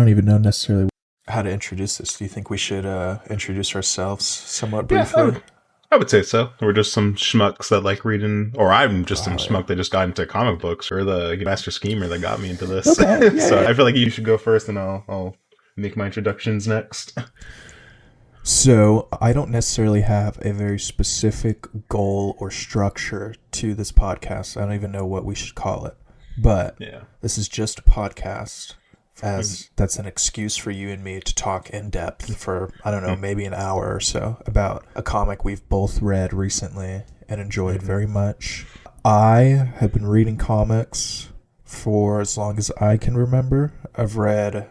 don't even know necessarily how to introduce this. Do you think we should introduce ourselves somewhat briefly? I would say so. We're just some schmucks that like reading, or I'm just some yeah. schmuck that just got into comic books, or the master schemer that got me into this. Okay, yeah, So yeah. I feel like you should go first, and I'll make my introductions next. So I don't necessarily have a very specific goal or structure to this podcast. I don't even know what we should call it. But Yeah. this is just a podcast, as that's an excuse for you and me to talk in depth for, I don't know, maybe an hour or so about a comic we've both read recently and enjoyed very much. I have been reading comics for as long as I can remember. I've read,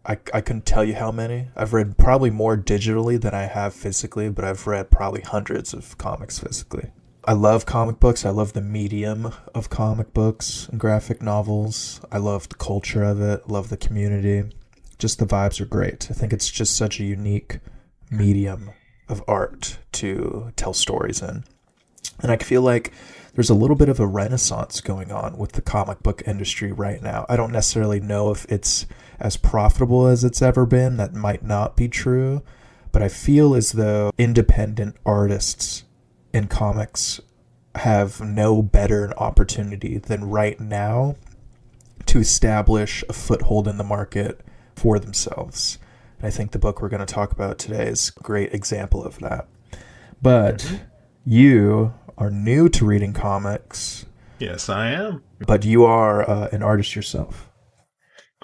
I couldn't tell you how many. I've read probably more digitally than I have physically, but I've read probably hundreds of comics physically. I love comic books. I love the medium of comic books and graphic novels. I love the culture of it. I love the community. Just the vibes are great. I think it's just such a unique medium of art to tell stories in. And I feel like there's a little bit of a renaissance going on with the comic book industry right now. I don't necessarily know if it's as profitable as it's ever been. That might not be true. But I feel as though independent artists in comics have no better an opportunity than right now to establish a foothold in the market for themselves. And I think the book we're going to talk about today is a great example of that. But you are new to reading comics. Yes, I am. But you are an artist yourself.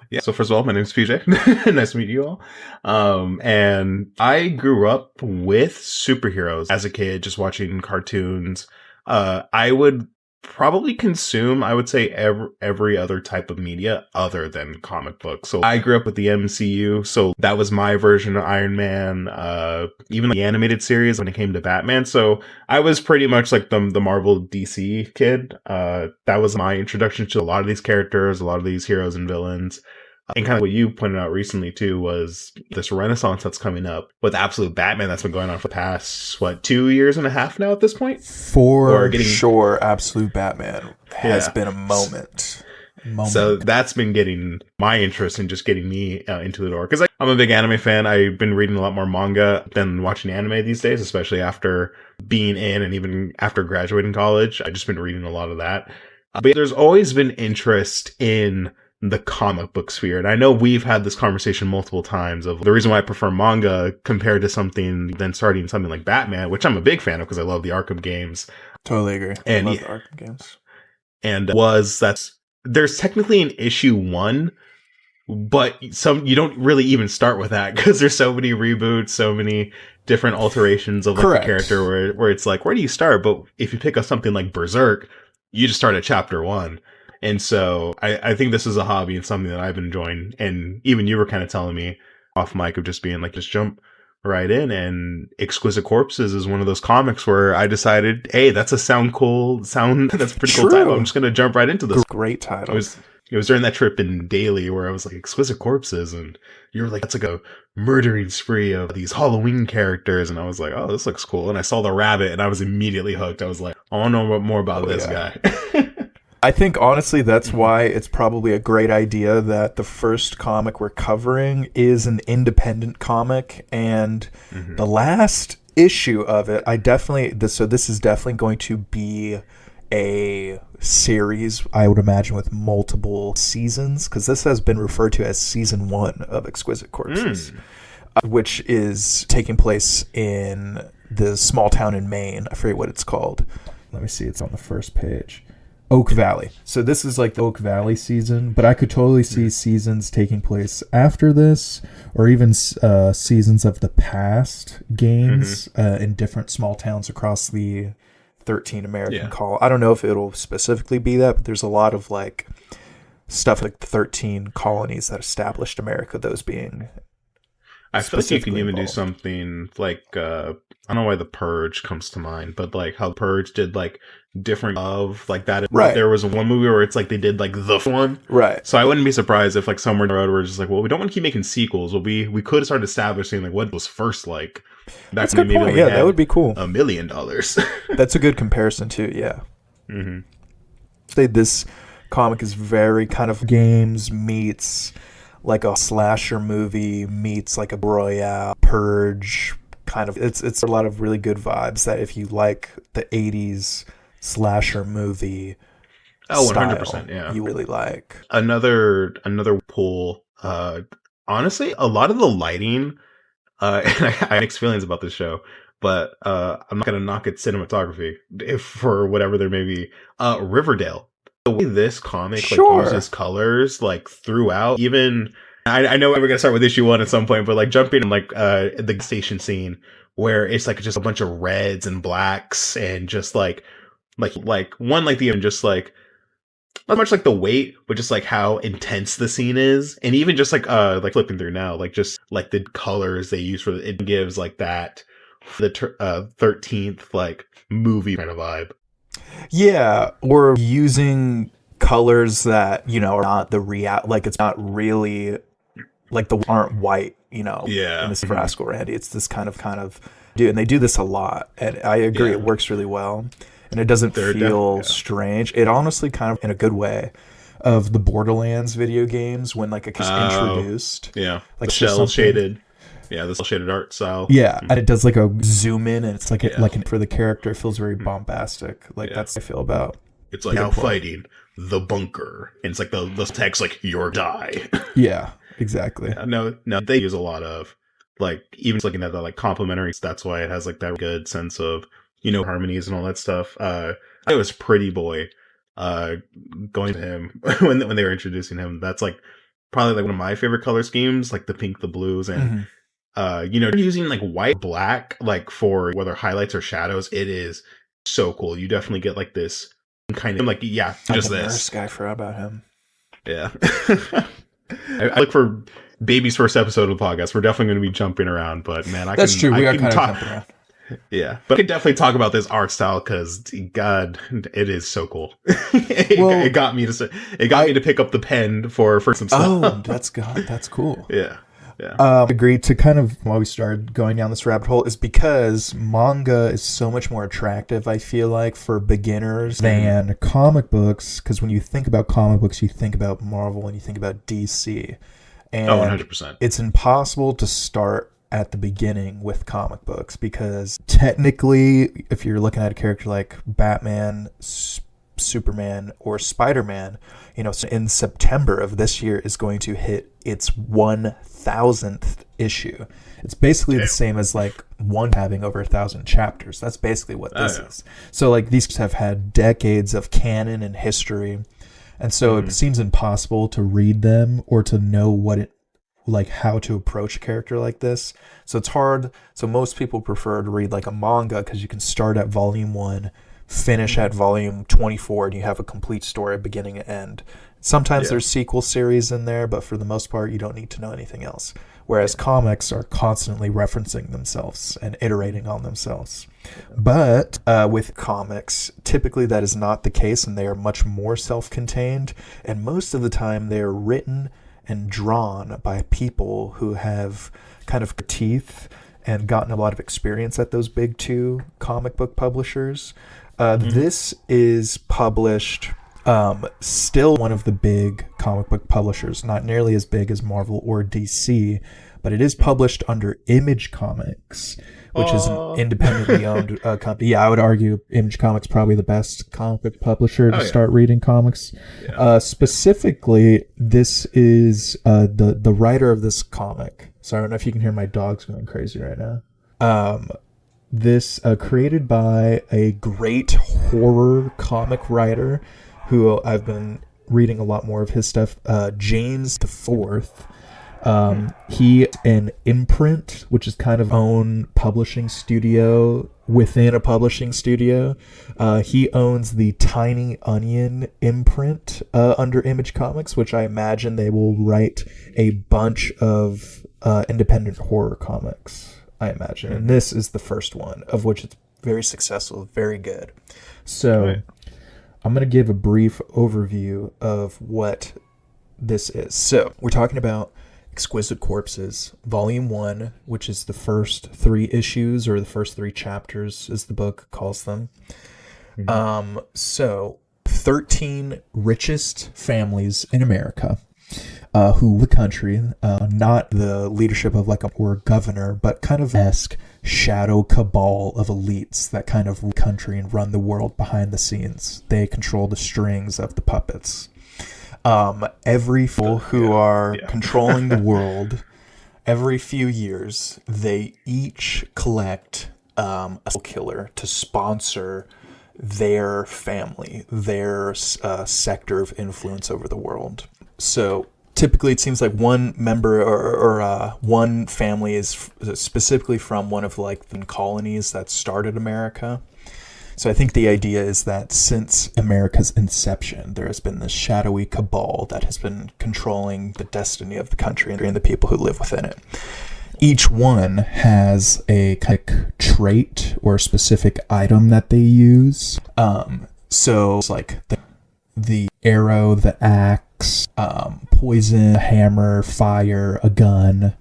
Yeah. So first of all, my name is PJ. Nice to meet you all. And I grew up with superheroes as a kid, just watching cartoons. I would probably consume, I would say, every other type of media other than comic books. So I grew up with the MCU, so that was my version of Iron Man, even the animated series when it came to Batman. So I was pretty much like the Marvel DC kid. That was my introduction to a lot of these characters, a lot of these heroes and villains. And kind of what you pointed out recently, too, was this renaissance that's coming up with Absolute Batman that's been going on for the past, 2 years and a half now at this point? Sure, Absolute Batman has been a moment. So that's been getting my interest and just getting me into the door. Because I'm a big anime fan. I've been reading a lot more manga than watching anime these days, especially after being in and even after graduating college. I've just been reading a lot of that. But there's always been interest in the comic book sphere. And I know we've had this conversation multiple times of the reason why I prefer manga compared to something than starting something like Batman, which I'm a big fan of because I love the Arkham games. Totally agree. And I love the Arkham games. And there's technically an issue 1, but you don't really even start with that because there's so many reboots, so many different alterations of like the character where it's like, where do you start? But if you pick up something like Berserk, you just start at chapter 1. And so I think this is a hobby and something that I've been enjoying. And even you were kind of telling me off mic of just being like, just jump right in. And Exquisite Corpses is one of those comics where I decided, hey, that's a that's a pretty cool title. I'm just going to jump right into this. Great title. It was during that trip in Daily where I was like, Exquisite Corpses. And you were like, that's like a murdering spree of these Halloween characters. And I was like, oh, this looks cool. And I saw the rabbit and I was immediately hooked. I was like, I want to know more about this guy. I think, honestly, that's why it's probably a great idea that the first comic we're covering is an independent comic. And the last issue of it, this is definitely going to be a series, I would imagine, with multiple seasons, because this has been referred to as season 1 of Exquisite Corpses, which is taking place in the small town in Maine. I forget what it's called. Let me see. It's on the first page. Oak Valley. So this is like the Oak Valley season, but I could totally see seasons taking place after this, or even seasons of the past games in different small towns across the 13 American colonies. I don't know if it'll specifically be that, but there's a lot of like stuff like the 13 colonies that established America, those being I feel like you can even do something like, I don't know why The Purge comes to mind, but like how Purge did like different of like that. Right. There was one movie where it's like they did like the one. Right. So I wouldn't be surprised if like somewhere in the road we're just like, well, we don't want to keep making sequels. Well, we could start establishing like what was first like. That's a good point. Yeah, that would be cool. $1 million. That's a good comparison too. Yeah. Mm-hmm. This comic is very kind of games meets like a slasher movie meets like a Royale, Purge kind of. It's a lot of really good vibes that if you like the 80s slasher movie Oh, style, 100%, yeah. you really like. Another pull. Honestly, a lot of the lighting. And I have mixed feelings about this show, but I'm not gonna knock its cinematography if for whatever there may be. Riverdale. The way this comic like Sure. uses colors like throughout, even I know we're gonna start with issue 1 at some point, but like jumping in like the station scene where it's like just a bunch of reds and blacks and just like one like the and just like not much like the weight, but just like how intense the scene is, and even just like flipping through now, like just like the colors they use for it gives like that the 13th like movie kind of vibe. Yeah, or using colors that, you know, are not the like it's not really like the aren't white, you know, Yeah. in this Frasco Randy. It's this kind of do, and they do this a lot, and I agree, it works really well, and it doesn't feel strange. It honestly kind of in a good way of the Borderlands video games when like it gets introduced. Yeah, like the shell shaded. Yeah, the cell shaded art style. Yeah, and it does like a zoom in, and it's like for the character, it feels very bombastic. Like that's what I feel about. It's like now fighting the bunker, and it's like the text like your die. Yeah, exactly. Yeah, no, they use a lot of like even looking at the like complementary. That's why it has like that good sense of, you know, harmonies and all that stuff. It was Pretty Boy. Going to him when they were introducing him. That's like probably like one of my favorite color schemes, like the pink, the blues, and you know, using like white, black, like for whether highlights or shadows. It is so cool. You definitely get like this kind of like just this. Nurse guy, forgot about him. Yeah. I look for Baby's first episode of the podcast. We're definitely going to be jumping around, but man, that's true. We are kind of jumping around. Yeah, but I can definitely talk about this art style because God, it is so cool. It got me to pick up the pen for some stuff. Oh, that's cool. Yeah. Agreed to kind of why we started going down this rabbit hole is because manga is so much more attractive, I feel like, for beginners than comic books. Because when you think about comic books, you think about Marvel and you think about DC. And 100%. It's impossible to start at the beginning with comic books because technically, if you're looking at a character like Batman, Superman, or Spider-Man, you know, in September of this year is going to hit its 1000th issue. It's basically the same as like one having over 1,000 chapters. That's basically what this is. So like these have had decades of canon and history, and so it seems impossible to read them or to know what it like how to approach a character like this. So it's hard. So most people prefer to read like a manga because you can start at volume 1, finish at volume 24, and you have a complete story beginning and end. Sometimes there's sequel series in there, but for the most part you don't need to know anything else. Whereas comics are constantly referencing themselves and iterating on themselves. But with comics, typically that is not the case, and they are much more self-contained, and most of the time they are written and drawn by people who have kind of teeth and gotten a lot of experience at those big 2 comic book publishers. This is published, still one of the big comic book publishers, not nearly as big as Marvel or DC, but it is published under Image Comics, which is an independently owned company. Yeah, I would argue Image Comics probably the best comic book publisher to start reading comics. Specifically, this is the writer of this comic. So I don't know if you can hear my dogs going crazy right now. This created by a great horror comic writer who I've been reading a lot more of his stuff, James the Fourth. He an Imprint, which is kind of own publishing studio within a publishing studio. He owns the Tiny Onion imprint under Image Comics, which I imagine they will write a bunch of independent horror comics, I imagine. And this is the first one, of which it's very successful, very good. So I'm going to give a brief overview of what this is. So we're talking about Exquisite Corpses, Volume 1, which is the first 3 issues, or the first 3 chapters, as the book calls them. So 13 richest families in America who the country, not the leadership of like or governor, but kind of esque shadow cabal of elites that kind of run the country and run the world behind the scenes. They control the strings of the puppets. Every fool who are controlling the world, every few years, they each collect a killer to sponsor their family, their sector of influence over the world. So typically it seems like one member or one family is specifically from one of like the colonies that started America. So I think the idea is that since America's inception, there has been this shadowy cabal that has been controlling the destiny of the country and the people who live within it. Each one has a kind of trait or specific item that they use. So it's like the arrow, the axe, poison, a hammer, fire, a gun.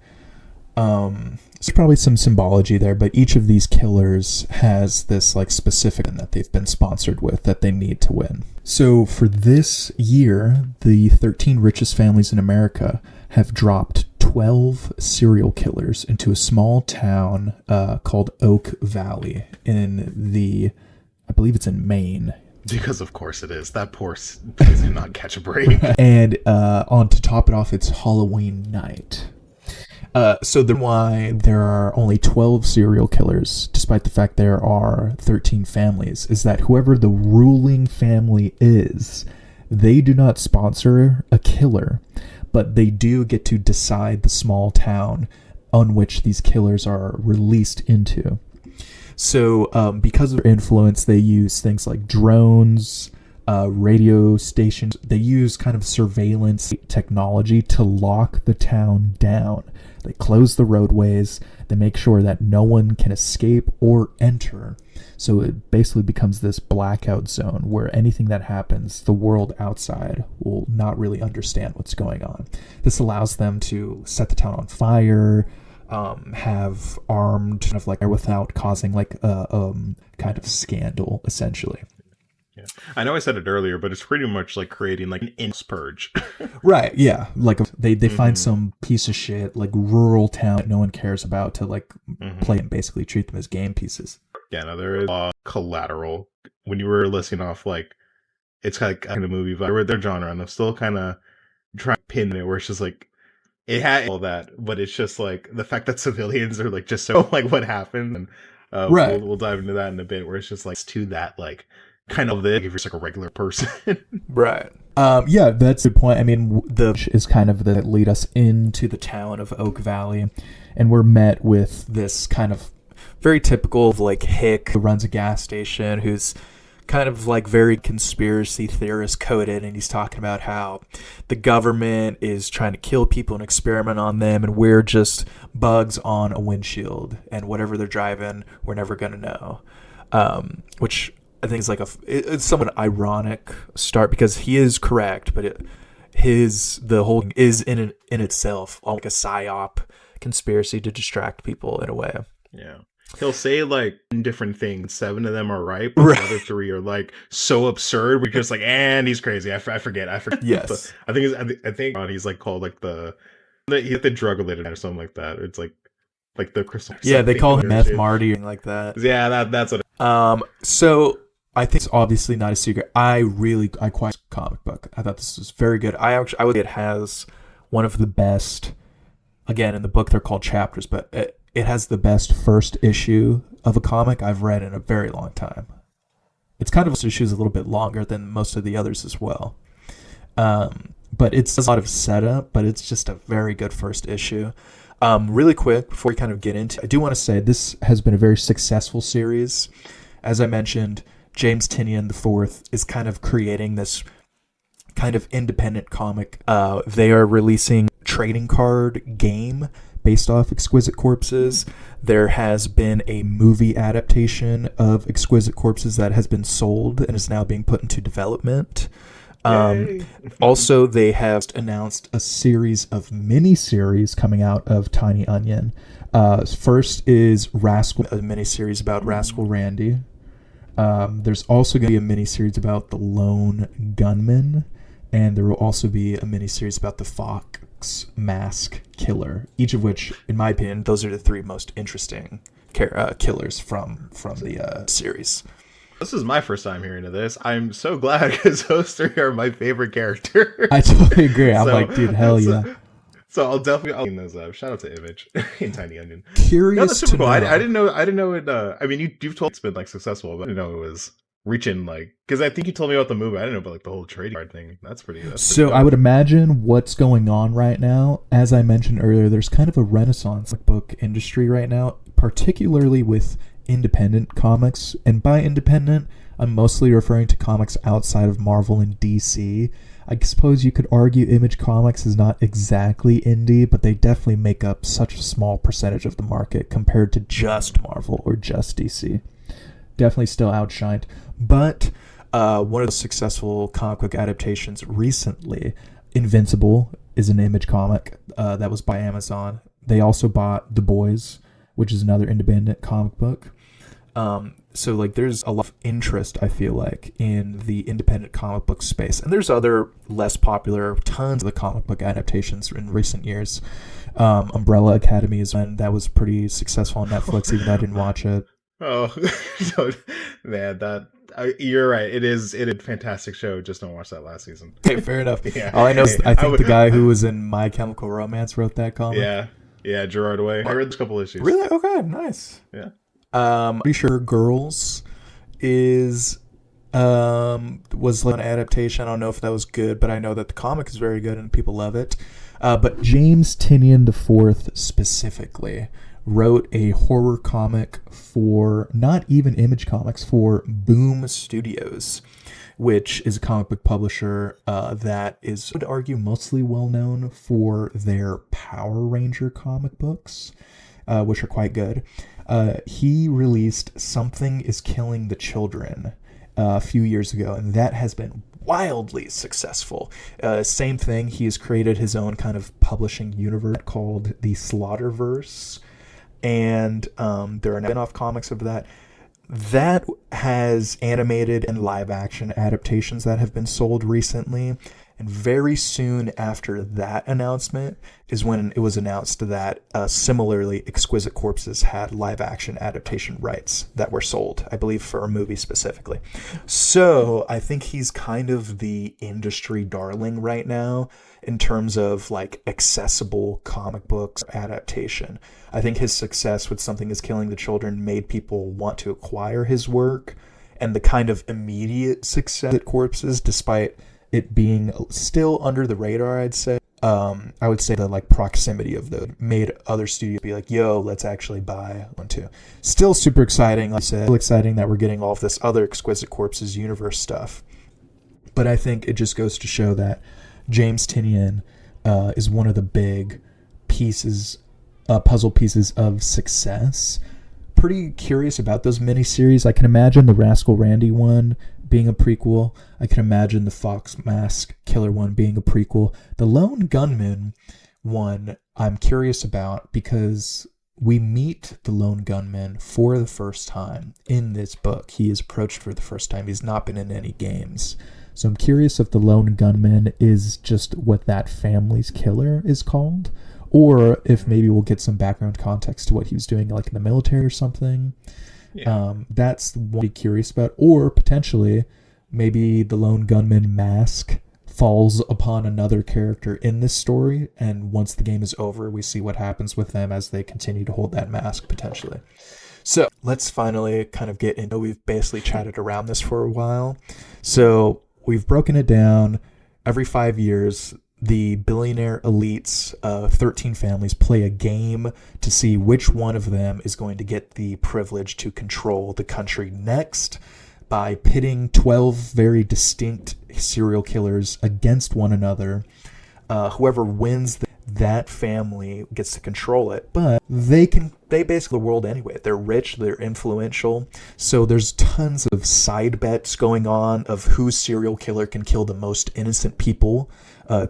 There's probably some symbology there, but each of these killers has this like specific that they've been sponsored with that they need to win. So for this year, the 13 richest families in America have dropped 12 serial killers into a small town called Oak Valley I believe it's in Maine. Because of course it is. That poor place did not catch a break. And to top it off, it's Halloween night. So the why there are only 12 serial killers, despite the fact there are 13 families, is that whoever the ruling family is, they do not sponsor a killer, but they do get to decide the small town on which these killers are released into. So because of their influence, they use things like drones, radio stations. They use kind of surveillance technology to lock the town down. They close the roadways. They make sure that no one can escape or enter. So it basically becomes this blackout zone where anything that happens, the world outside will not really understand what's going on. This allows them to set the town on fire, have armed kind of like without causing like a kind of scandal, essentially. Yeah. I know I said it earlier, but it's pretty much like creating like an purge. Right, yeah. Like they find some piece of shit, like rural town that no one cares about to like play and basically treat them as game pieces. Yeah, no, there is Collateral. When you were listing off like, it's like kind of movie, but their genre, and I'm still kind of trying to pin it where it's just like, it had all that, but it's just like the fact that civilians are like just so like what happened, and right. We'll dive into that in a bit, where it's just like to that like kind of if you're just like a regular person. Right. Yeah, that's the point. I mean, is kind of that lead us into the town of Oak Valley, and we're met with this kind of very typical of like hick who runs a gas station, who's kind of like very conspiracy theorist coded, and he's talking about how the government is trying to kill people and experiment on them, and we're just bugs on a windshield, and whatever they're driving, we're never going to know. Which I think is like it's somewhat ironic start, because he is correct, but the whole thing is in itself like a psyop conspiracy to distract people in a way. Yeah. He'll say like different things. 7 of them are right, but the other 3 are like so absurd. We're just like, and he's crazy. I forget. Yes. I think he's like called like he's the drug related or something like that. It's like the crystal. Yeah, they call him Meth Marty or like that. Yeah, that's what. So I think it's obviously not a secret. I quite comic book. I thought this was very good. I would say it has one of the best. Again, in the book they're called chapters, but it has the best first issue of a comic I've read in a very long time. It's kind of issues a little bit longer than most of the others as well. But it's a lot of setup, but it's just a very good first issue. Really quick, before we kind of get into it, I do want to say this has been a very successful series. As I mentioned, James Tynion IV is kind of creating this kind of independent comic. They are releasing a trading card game based off Exquisite Corpses. There has been a movie adaptation of Exquisite Corpses that has been sold and is now being put into development. Also, they have announced a series of mini-series coming out of Tiny Onion. First is Rascal, a mini-series about Rascal Randy. There's also going to be a mini-series about the Lone Gunman. and there will also be a miniseries about the Fox Mask Killer. Each of which, in my opinion, those are the three most interesting killers from the series. This is my first time hearing of this. I'm so glad because those three are my favorite characters. I totally agree. I'm like, dude, hell yeah. So I'll definitely clean those up. Shout out to Image in Tiny Onion. Curious that's super to cool. know. I didn't know it. I mean, you've told it's been like successful, but I didn't know it was reaching like, because I think you told me about the movie. I didn't know about like the whole trading card thing. That's pretty. So I would imagine what's going on right now, as I mentioned earlier, there's kind of a renaissance book industry right now, particularly with independent comics. And by independent, I'm mostly referring to comics outside of Marvel and DC. I suppose you could argue Image Comics is not exactly indie, but they definitely make up such a small percentage of the market compared to just Marvel or just DC. Definitely still outshined. But one of the successful comic book adaptations recently, Invincible, is an Image comic that was by Amazon. They also bought The Boys, which is another independent comic book. So like there's a lot of interest, I feel like, in the independent comic book space. And there's other less popular, tons of the comic book adaptations in recent years. Umbrella Academy is one that was pretty successful on Netflix, even though I didn't watch it. Oh, man, you're right. It is a fantastic show. Just don't watch that last season. Okay, fair enough. Yeah. All I know is I think the guy who was in My Chemical Romance wrote that comic. Yeah, Gerard Way. I read a couple issues. Really? Okay, nice. Yeah. Pretty sure Girls was like an adaptation. I don't know if that was good, but I know that the comic is very good and people love it. But James Tynion IV specifically wrote a horror comic for not even Image Comics, for Boom Studios, which is a comic book publisher that is, I would argue, mostly well known for their Power Ranger comic books, which are quite good. He released Something is Killing the Children a few years ago, and that has been wildly successful. Same thing, he has created his own kind of publishing universe called the Slaughterverse, and there are spin-off comics of that. That has animated and live-action adaptations that have been sold recently. And very soon after that announcement is when it was announced that similarly Exquisite Corpses had live-action adaptation rights that were sold, I believe for a movie specifically. So I think he's kind of the industry darling right now in terms of like accessible comic books adaptation. I think his success with Something is Killing the Children made people want to acquire his work, and the kind of immediate success at Corpses, despite it being still under the radar, I'd say. I would say the like proximity of the made other studios be like, yo, let's actually buy one too. Still super exciting, like I said, exciting that we're getting all of this other Exquisite Corpses universe stuff. But I think it just goes to show that James Tynion is one of the big pieces, puzzle pieces of success. Pretty curious about those miniseries. I can imagine the Rascal Randy one being a prequel. I can imagine the Fox Mask Killer one being a prequel. The Lone Gunman one I'm curious about because we meet the Lone Gunman for the first time in this book. He is approached for the first time. He's not been in any games. So I'm curious if the Lone Gunman is just what that family's killer is called, or if maybe we'll get some background context to what he was doing like in the military or something. Yeah. That's what I'm curious about. Or potentially, maybe the Lone Gunman mask falls upon another character in this story, and once the game is over, we see what happens with them as they continue to hold that mask, potentially. So let's finally kind of get into, we've basically chatted around this for a while. So we've broken it down. Every 5 years, the billionaire elites of 13 families play a game to see which one of them is going to get the privilege to control the country next by pitting 12 very distinct serial killers against one another. Whoever wins that family gets to control it, but they basically the world anyway. They're rich, they're influential, so there's tons of side bets going on of whose serial killer can kill the most innocent people,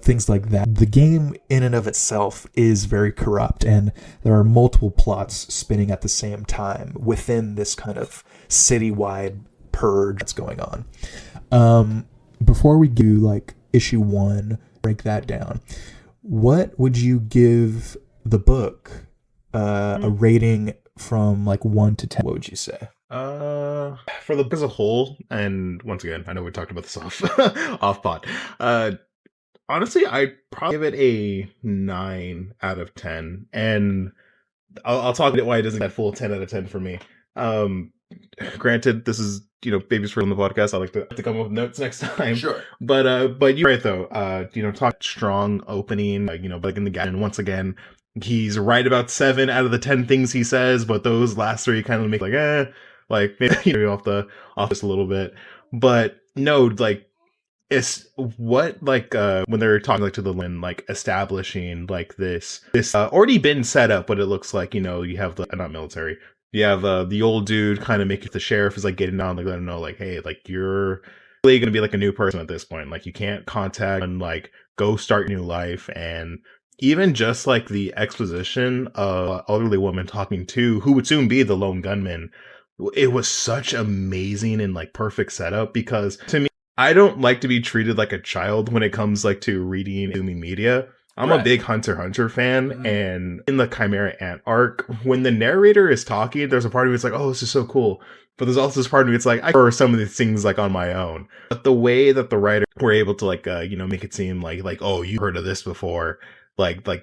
things like that. The game in and of itself is very corrupt, and there are multiple plots spinning at the same time within this kind of citywide purge that's going on. Before we do, like, issue 1, break that down. What would you give the book a rating from like 1 to 10? What would you say? For the book as a whole, and once again, I know we talked about this off off pod. Honestly, I'd probably give it a 9 out of 10, and I'll talk about why it doesn't get full 10 out of 10 for me. Granted, this is, babies for on the podcast. I like to come up with notes next time. Sure. But you're right though. Talk strong opening, like in the garden. Once again, he's right about 7 out of the 10 things he says, but those last 3 kind of make maybe off this a little bit. But no, like, it's what when they're talking to the Lynn, establishing this already been set up, but it looks like you have the not military, you have the old dude kind of making the sheriff is getting on, let him know hey, you're really gonna be a new person at this point, you can't contact and go start your new life. And even just the exposition of elderly woman talking to who would soon be the lone gunman, it was such amazing and perfect setup, because to me, I don't like to be treated like a child when it comes to reading media. I'm a big Hunter x Hunter fan, and in the Chimera Ant arc, when the narrator is talking, there's a part of me that's oh, this is so cool. But there's also this part of me it's I prefer some of these things on my own. But the way that the writer were able to make it seem oh, you heard of this before.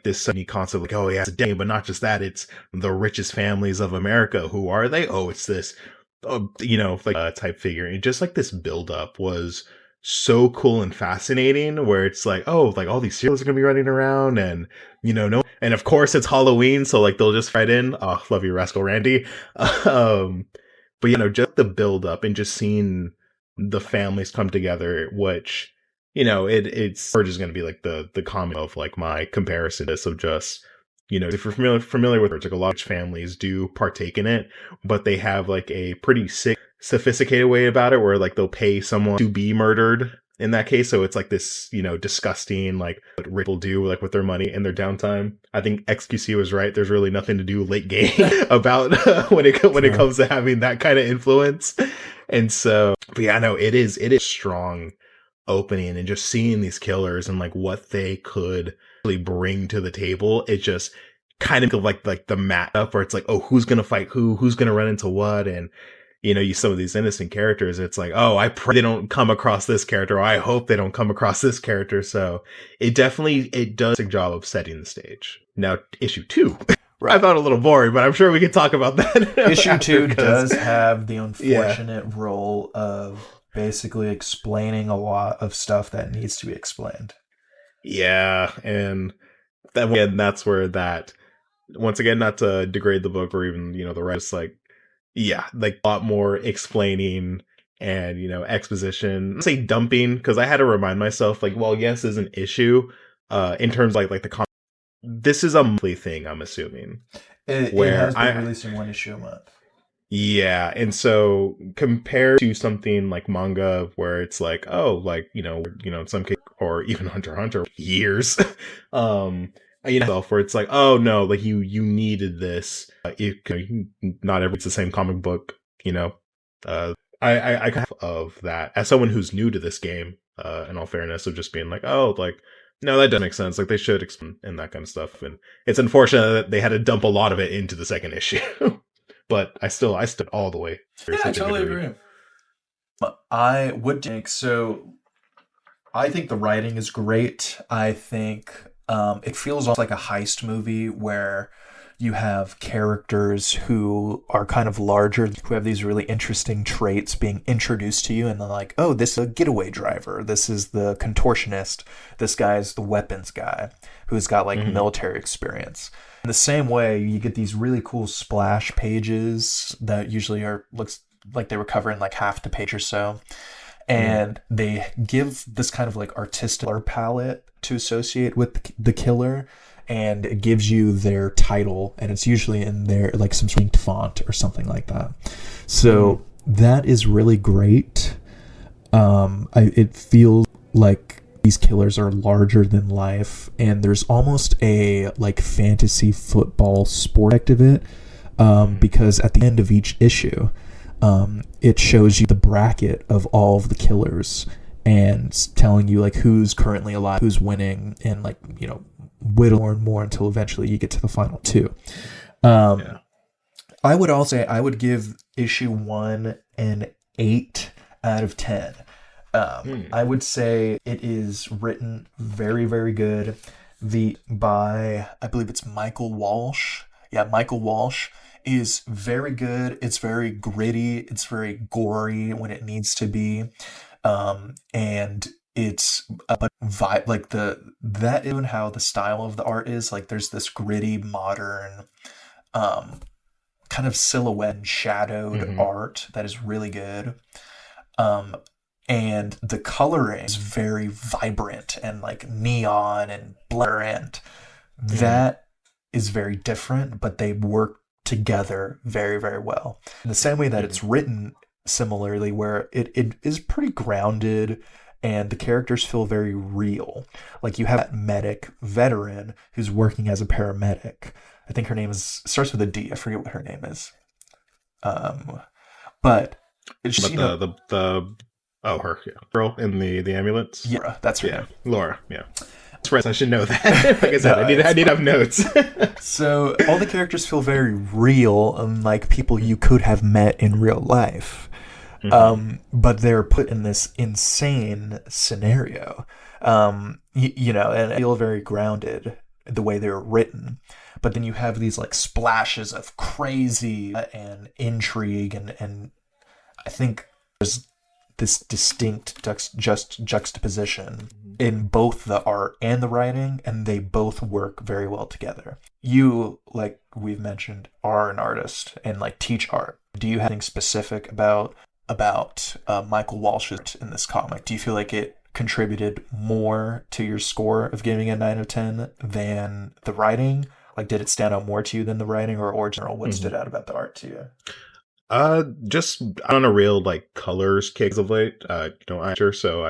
This sunny concept, oh yeah, it's a day, but not just that, it's the richest families of America. Who are they? Oh, it's this type figure. And just this build up was so cool and fascinating, where it's all these serials are gonna be running around, and no, and of course it's Halloween, so they'll just write in, oh, love you, Rascal Randy. But just the build up and just seeing the families come together, which it's just gonna be the comment of my comparison is of just if you're familiar with it, a lot of families do partake in it, but they have a pretty sick, sophisticated way about it, where they'll pay someone to be murdered in that case. So it's this, disgusting, what rich people do with their money in their downtime. I think XQC was right. There's really nothing to do late game about when it comes to having that kind of influence. And so, but yeah, no, it is strong opening, and just seeing these killers and what they could really bring to the table. It just kind of the mat up where it's oh, who's gonna fight who's gonna run into what. And you some of these innocent characters, it's oh, I pray they don't come across this character, or I hope they don't come across this character. So it does a job of setting the stage. Now issue 2, right. I thought a little boring, but I'm sure we can talk about that. Issue 2 does have the unfortunate role of basically explaining a lot of stuff that needs to be explained. Yeah, and that's where that, once again, not to degrade the book or even the writer's a lot more explaining and exposition. I'd say dumping, because I had to remind myself well, yes, is an issue in terms of the this is a monthly thing, I'm assuming. It has been releasing 1 issue a month. Yeah, and so compared to something like manga, where it's in some case, or even Hunter x Hunter, years, where it's oh no, you needed this. Not everything's the same comic book, I kind of that as someone who's new to this game, in all fairness, of just being oh, no, that doesn't make sense. They should explain and that kind of stuff. And it's unfortunate that they had to dump a lot of it into the second issue. But I stood all the way. Yeah, I totally agree. I would think so. I think the writing is great. I think it feels like a heist movie where you have characters who are kind of larger, who have these really interesting traits being introduced to you, and they're oh, this is a getaway driver, this is the contortionist, this guy's the weapons guy who's got military experience. In the same way, you get these really cool splash pages that usually looks like they were covering half the page or so. And they give this kind of artistic color palette to associate with the killer. And it gives you their title, and it's usually in their some sort of font or something like that. So that is really great. It feels like these killers are larger than life, and there's almost a fantasy football sport aspect of it, because at the end of each issue, it shows you the bracket of all of the killers, and telling you like who's currently alive, who's winning, and like, you know, whittle more and more until eventually you get to the final two. Yeah. I would also say I would give issue 1 an 8 out of 10. I would say it is written very, very good. By, I believe it's Michael Walsh. Yeah, Michael Walsh is very good. It's very gritty. It's very gory when it needs to be. And it's but vibe like that even how the style of the art is like there's this gritty modern kind of silhouette and shadowed art that is really good. And the coloring is very vibrant and like neon and blur, and that is very different, but they work together very, very well. In the same way that it's written similarly, where it is pretty grounded and the characters feel very real. Like you have that medic veteran who's working as a paramedic. I think her name starts with a D. I forget what her name is. But she, you know, her girl in the ambulance. Yeah, that's her name. Laura. Yeah, that's right. I should know that. Like I said, I need to have notes. So all the characters feel very real, unlike people you could have met in real life. But they're put in this insane scenario, you know, and feel very grounded the way they're written. But then you have these like splashes of crazy and intrigue, and I think there's this distinct juxtaposition in both the art and the writing, and they both work very well together. You, like we've mentioned, are an artist and like teach art. Do you have anything specific about Michael Walsh in this comic? Do you feel like it contributed more to your score of giving a 9 of 10 than the writing? Like, did it stand out more to you than the writing, or general, what stood out about the art to you? Just on a real like colors kick of late. So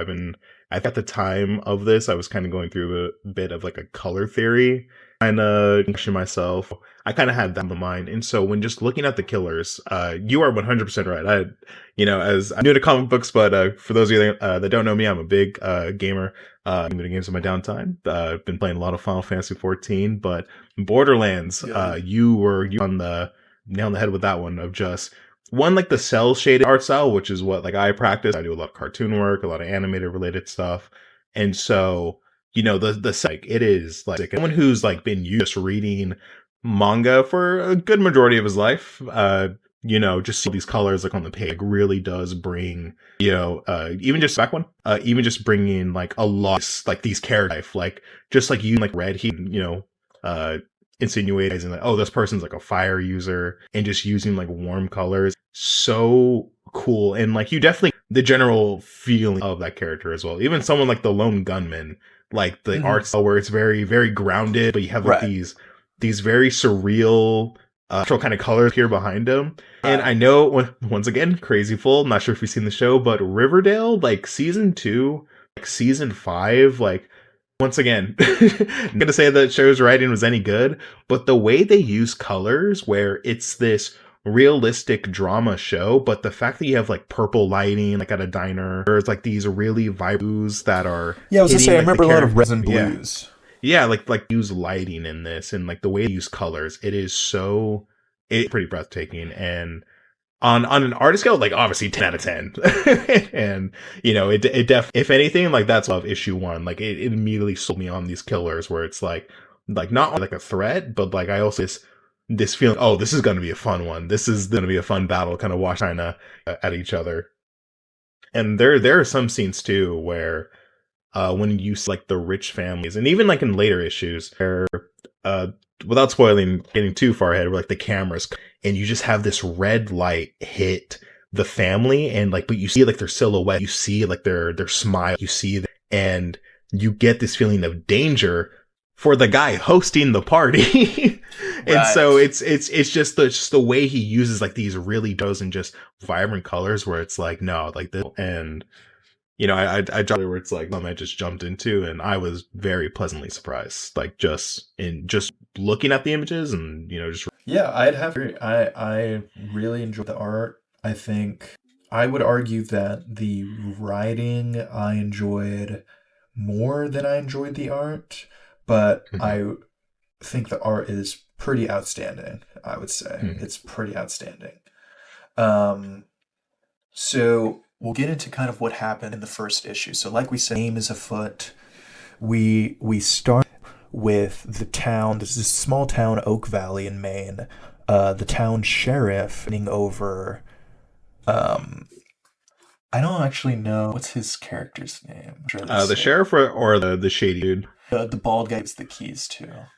at the time of this, I was kind of going through a bit of like a color theory kind of myself. I kind of had that in mind, and so when just looking at the killers, you are 100% right. As I'm new to comic books, but for those of you that don't know me, I'm a big gamer. Video games in my downtime. I've been playing a lot of Final Fantasy 14, but Borderlands, you were on the nail on the head with that one of just one, like the cell shaded art style, which is what like I practice. I do a lot of cartoon work, a lot of animated related stuff, and so the like it is like someone who's like been used to reading manga for a good majority of his life. Just see these colors like on the page really does bring, even just back one, even just bringing like a lot, like these characters, like just like you like Red, he, insinuating like, oh, this person's like a fire user, and just using like warm colors. So cool. And like you definitely the general feeling of that character as well. Even someone like the lone gunman, like the art style where it's very, very grounded, but you have like these very surreal kind of colors here behind him. And I know, once again, crazy full, not sure if you've seen the show, but Riverdale, like season 2, like season 5, like once again, I'm gonna say that show's writing was any good, but the way they use colors, where it's this realistic drama show, but the fact that you have like purple lighting, like at a diner, there's like these really vibrant blues that are I was gonna say, like, I remember a lot of resin blues. Yeah, like use lighting in this, and like the way they use colors, it's pretty breathtaking. And on an artist scale, like obviously 10 out of 10. And if anything, like that's love issue 1. Like it immediately sold me on these killers where it's like not like a threat, but like I also this feeling, oh, this is going to be a fun one. This is going to be a fun battle, kind of watch China at each other. And there are some scenes too where when you see like the rich families, and even like in later issues, where without spoiling, getting too far ahead, where like the cameras, and you just have this red light hit the family, and like, but you see like their silhouette, you see like their smile, you see, and you get this feeling of danger for the guy hosting the party. And so it's just the way he uses like these really and just vibrant colors, where it's like, no, like this. And I dropped where it's like I just jumped into, and I was very pleasantly surprised, like just looking at the images, and just I'd have I really enjoyed the art. I think I would argue that the writing I enjoyed more than I enjoyed the art, but Mhm. I think the art is pretty outstanding, I would say. Mhm. It's pretty outstanding. Um, so we'll get into kind of what happened in the first issue. So like we said, game is afoot. We start with the town. This is a small town, Oak Valley in Maine. The town sheriff being over. Um, I don't actually know what's his character's name. I'm sure they The say sheriff or the shady dude. the bald guy gives the keys to.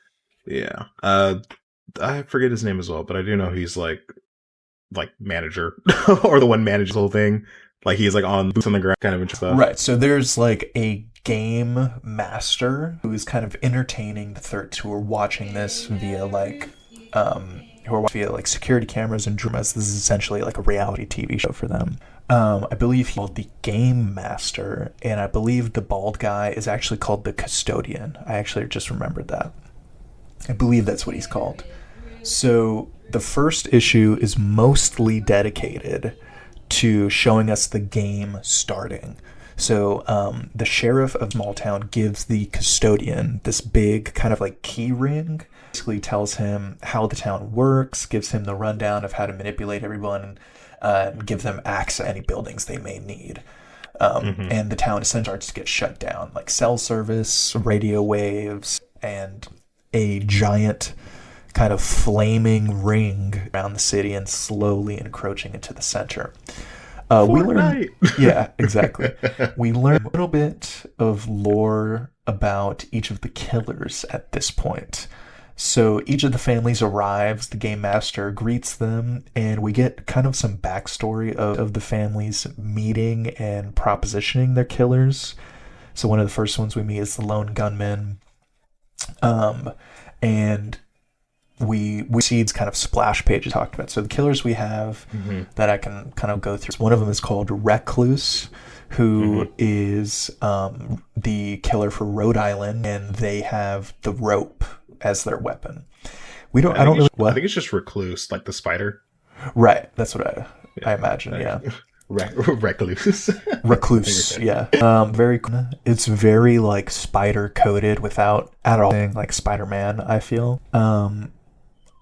Yeah. I forget his name as well, but I do know he's like manager or the one manages the whole thing. Like he's like on boots on the ground kind of interesting stuff. Right. So there's like a game master who is kind of entertaining the thirds who are watching this via security cameras and dramas. This is essentially like a reality TV show for them. I believe he's called the Game Master, and I believe the bald guy is actually called the Custodian. I actually just remembered that. I believe that's what he's called. So the first issue is mostly dedicated to showing us the game starting. So the sheriff of small town gives the custodian this big kind of like key ring. Basically tells him how the town works, gives him the rundown of how to manipulate everyone, and give them access to any buildings they may need. And the town essentially starts to get shut down, like cell service, radio waves, and a giant kind of flaming ring around the city and slowly encroaching into the center. We learn, yeah, exactly. We learn a little bit of lore about each of the killers at this point. So each of the families arrives, the game master greets them, and we get kind of some backstory of the families meeting and propositioning their killers. So one of the first ones we meet is the lone gunman. And we see these kind of splash pages talked about. So the killers we have that I can kind of go through. One of them is called Recluse, who is the killer for Rhode Island, and they have the rope as their weapon. I think it's just Recluse, like the spider. Right, that's what I imagine. Yeah, Recluse. Recluse. Yeah, very. It's very like spider coated without at all being like Spider-Man. I feel.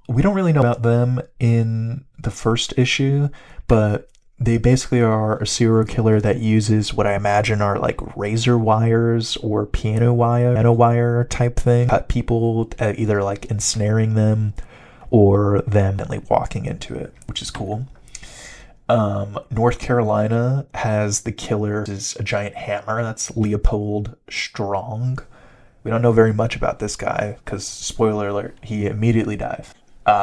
We don't really know about them in the first issue, but they basically are a serial killer that uses what I imagine are like razor wires or piano wire type thing. Cut people, either like ensnaring them or them walking into it, which is cool. North Carolina has the killer is a giant hammer. That's Leopold Strong. We don't know very much about this guy because, spoiler alert, he immediately dies.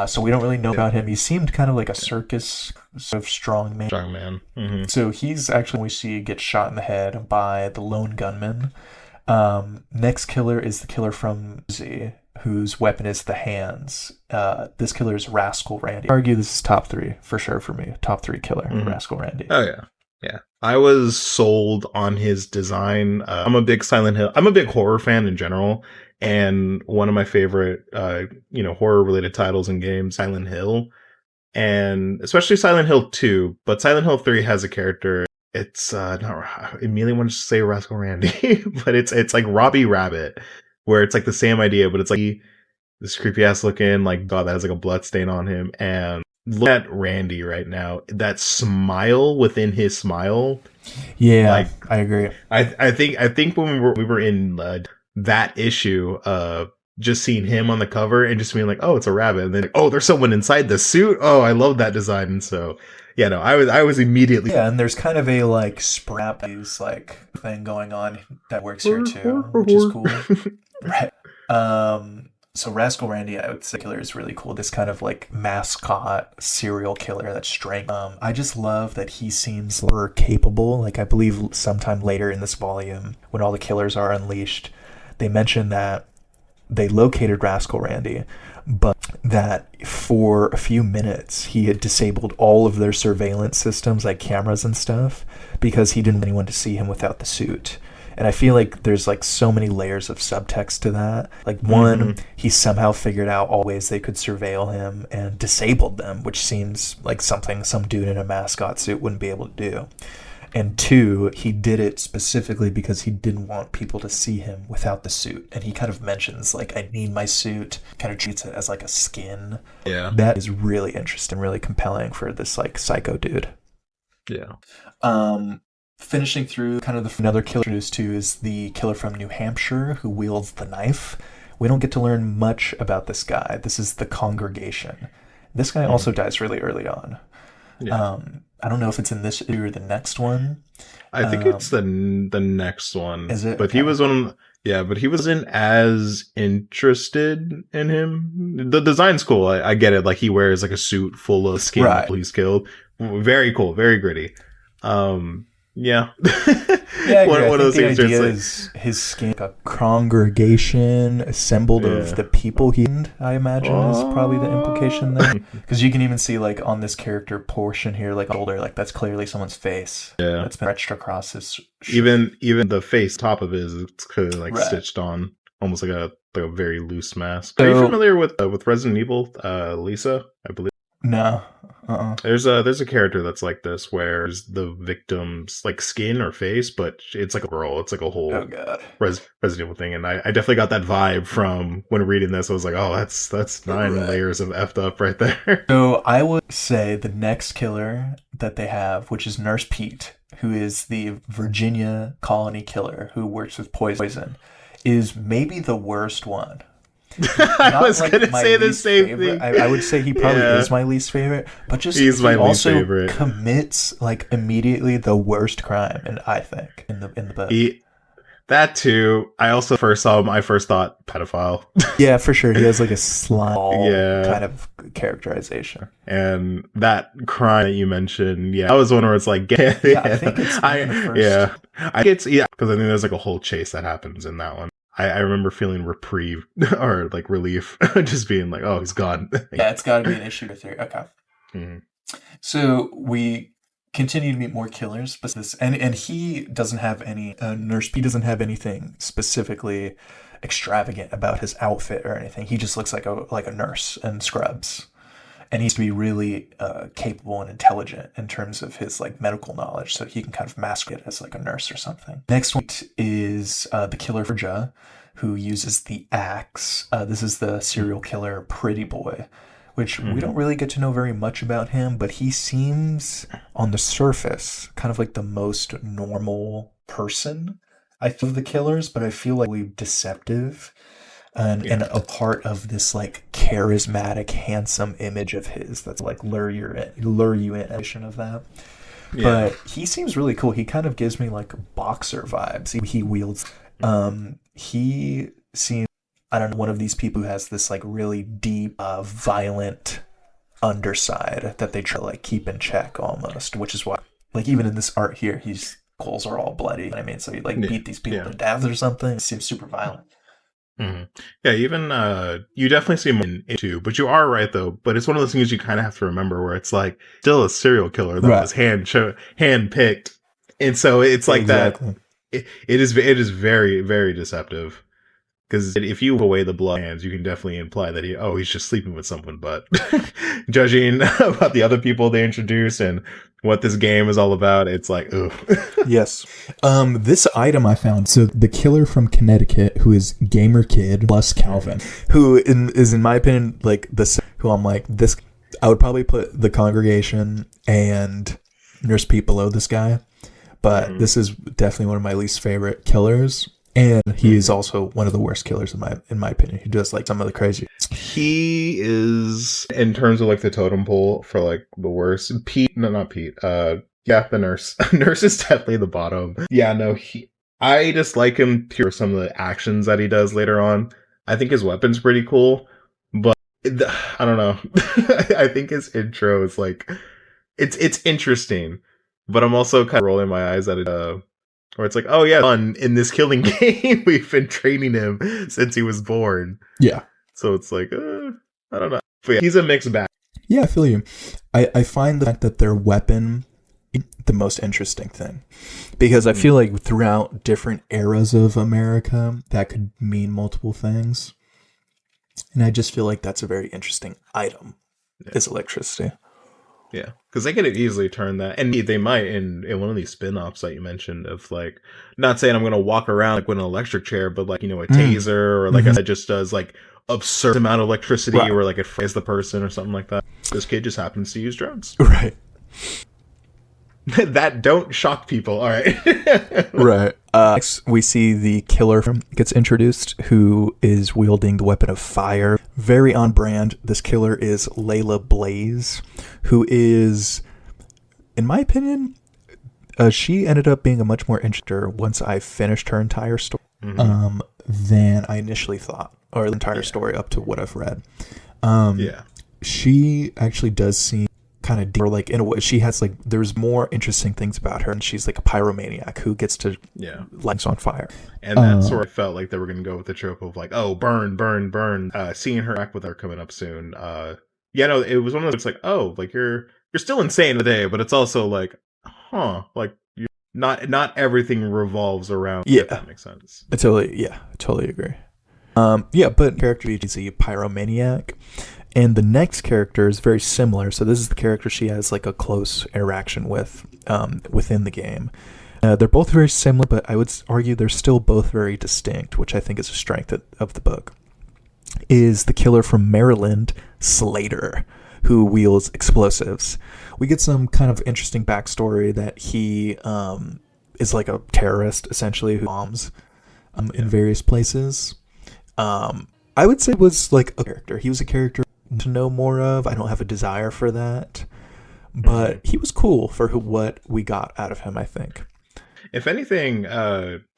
So we don't really know about him. He seemed kind of like a circus sort of strong man. Mm-hmm. So he's actually, we see, gets shot in the head by the lone gunman. Next killer is the killer from Z, whose weapon is the hands. This killer is Rascal Randy. I argue this is top 3 for sure for me. Top 3 killer, Rascal Randy. Oh yeah. Yeah, I was sold on his design. I'm a big horror fan in general, and one of my favorite, horror related titles and games, Silent Hill, and especially Silent Hill 2. But Silent Hill 3 has a character. It's not. I immediately want to say Rascal Randy, but it's like Robbie Rabbit, where it's like the same idea, but it's like this creepy ass looking like god that has like a blood stain on him. And look at Randy right now. That smile within his smile. Yeah, like, I agree. I think when we were in that issue, just seeing him on the cover and just being like, oh, it's a rabbit, and then oh, there's someone inside the suit. Oh, I love that design. And so yeah, no, I was immediately and there's kind of a like sprap like thing going on that works here too, which is cool. Right. So Rascal Randy, I would say, killer is really cool. This kind of like mascot serial killer that's strange. I just love that he seems super capable. Like I believe sometime later in this volume, when all the killers are unleashed, they mention that they located Rascal Randy, but that for a few minutes he had disabled all of their surveillance systems, like cameras and stuff, because he didn't want anyone to see him without the suit. And I feel like there's like so many layers of subtext to that. Like one, he somehow figured out all ways they could surveil him and disabled them, which seems like something some dude in a mascot suit wouldn't be able to do. And two, he did it specifically because he didn't want people to see him without the suit. And he kind of mentions, like, I need my suit, kind of treats it as like a skin. Yeah. That is really interesting, really compelling for this, like, psycho dude. Yeah. Finishing through kind of another killer introduced to is the killer from New Hampshire who wields the knife. We don't get to learn much about this guy. This is the Congregation. This guy also dies really early on. Yeah. I don't know if it's in this issue or the next one. I think it's the next one. Is it? But he was on. Yeah, but he wasn't as interested in him. The design's cool. I get it. Like he wears like a suit full of skin that he's killed. Very cool. Very gritty. Yeah. Yeah, one of those things. The idea is his skin, like a congregation assembled of the people he, I imagine, is probably the implication there. Because you can even see, like, on this character portion here, like, shoulder, like, that's clearly someone's face. Yeah. That's been stretched across his shirt. Even the face top of his, it's clearly, like, stitched on, almost like a very loose mask. Are you familiar with Resident Evil, Lisa, I believe? No. There's a character that's like this, where the victim's like skin or face, but it's like a girl. It's like a whole Resident Evil thing, and I definitely got that vibe from when reading this. I was like, oh, that's 9 layers of effed up right there. So I would say the next killer that they have, which is Nurse Pete, who is the Virginia colony killer who works with poison, is maybe the worst one. I was going to say the same thing. I would say he probably is my least favorite, but just he also commits like immediately the worst crime, and I think in the book. That too. I also first saw him. I first thought pedophile. Yeah, for sure. He has like a slime kind of characterization. And that crime that you mentioned, that was one where it's like, I think it's because I think there's like a whole chase that happens in that one. I remember feeling reprieve or like relief, just being like, oh, he's gone. Yeah, it's got to be an issue with theory. Okay. Mm-hmm. So we continue to meet more killers, but and he doesn't have any Nurse P doesn't have anything specifically extravagant about his outfit or anything. He just looks like a nurse in scrubs, and he needs to be really capable and intelligent in terms of his like medical knowledge, so he can kind of mask it as like a nurse or something. Next one is the killer for Georgia, who uses the axe. This is the serial killer Pretty Boy, which we don't really get to know very much about him, but he seems on the surface kind of like the most normal person I think of the killers, but I feel like really deceptive. And a part of this like charismatic, handsome image of his that's like lure you in addition of that. Yeah. But he seems really cool. He kind of gives me like boxer vibes. He wields. He seems, I don't know, one of these people who has this like really deep, violent underside that they try to like keep in check almost, which is why like even in this art here, his clothes are all bloody. You know what I mean, so he like beat these people to death or something. It seems super violent. Mm-hmm. Yeah, even you definitely see him in it too, but you are right though. But it's one of those things you kind of have to remember, where it's like still a serial killer that was hand picked, and so it's like that. It is very, very deceptive, because if you away the blood hands, you can definitely imply that he's just sleeping with someone. But judging about the other people they introduce and what this game is all about, it's like, ooh. Yes. This item I found, so the killer from Connecticut, who is Gamer Kid plus Calvin, who is in my opinion like this, who I'm like this, I would probably put the Congregation and Nurse Pete below this guy, but this is definitely one of my least favorite killers. And he is also one of the worst killers in my opinion. He does like some of the crazy. He is, in terms of like the totem pole for like the worst. Not Pete. The nurse. Nurse is definitely the bottom. Yeah, no, I just like him for some of the actions that he does later on. I think his weapon's pretty cool, but I don't know. I think his intro is like, it's interesting, but I'm also kind of rolling my eyes at it. Where it's like, oh yeah, fun in this killing game. We've been training him since he was born. Yeah. So it's like, I don't know. But yeah, he's a mixed bag. Yeah, I feel you. I find the fact that their weapon the most interesting thing, because I feel like throughout different eras of America, that could mean multiple things. And I just feel like that's a very interesting item, is electricity. Yeah, because they could have easily turned that, and they might in one of these spin-offs that you mentioned of like, not saying I'm gonna walk around like with an electric chair, but like, you know, a taser or like that just does like absurd amount of electricity, Right. or like it fries the person or something like that. This kid just happens to use drones. Right. That don't shock people. All right. Right. Next, we see the killer gets introduced, who is wielding the weapon of fire. Very on brand. This killer is Layla Blaze, who is, in my opinion, she ended up being a much more interesting once I finished her entire story than I initially thought, or the entire story up to what I've read. She actually does seem kind of deep, or like in a way she has like, there's more interesting things about her, and she's like a pyromaniac who gets to lights on fire, and that sort of felt like they were going to go with the trope of like, oh, burn, burn, burn. Seeing her back with her coming up soon, no, it was one of those, it's like, oh, like you're still insane today, but it's also like, like you're not everything revolves around, if that makes sense. I totally agree. But character is a pyromaniac. And the next character is very similar. So this is the character she has like a close interaction with within the game. They're both very similar, but I would argue they're still both very distinct, which I think is a strength of the book. Is the killer from Maryland, Slater, who wields explosives. We get some kind of interesting backstory that he is like a terrorist, essentially, who bombs in various places. I would say was like a character. He was a character to know more of. I don't have a desire for that, but he was cool for what we got out of him, I think. If anything,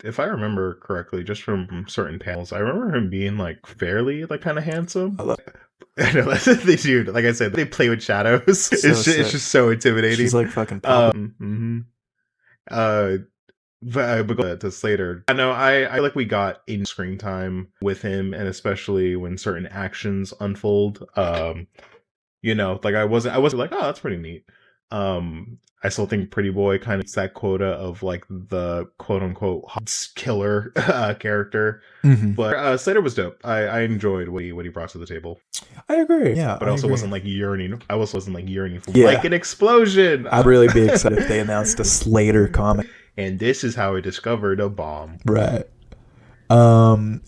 if I remember correctly, just from certain panels, I remember him being like fairly like kind of handsome. I know that's what they do. Like I said, they play with shadows. It's just so intimidating. She's like fucking but to Slater, I know I like we got in screen time with him, and especially when certain actions unfold. Like I wasn't like, oh, that's pretty neat. I still think Pretty Boy kind of hits that quota of like the quote unquote killer character. But Slater was dope. I enjoyed what he brought to the table. I agree. Yeah, but I also wasn't like yearning. I also wasn't like yearning for like an explosion. I'd really be excited if they announced a Slater comic. And this is how I discovered a bomb. Right.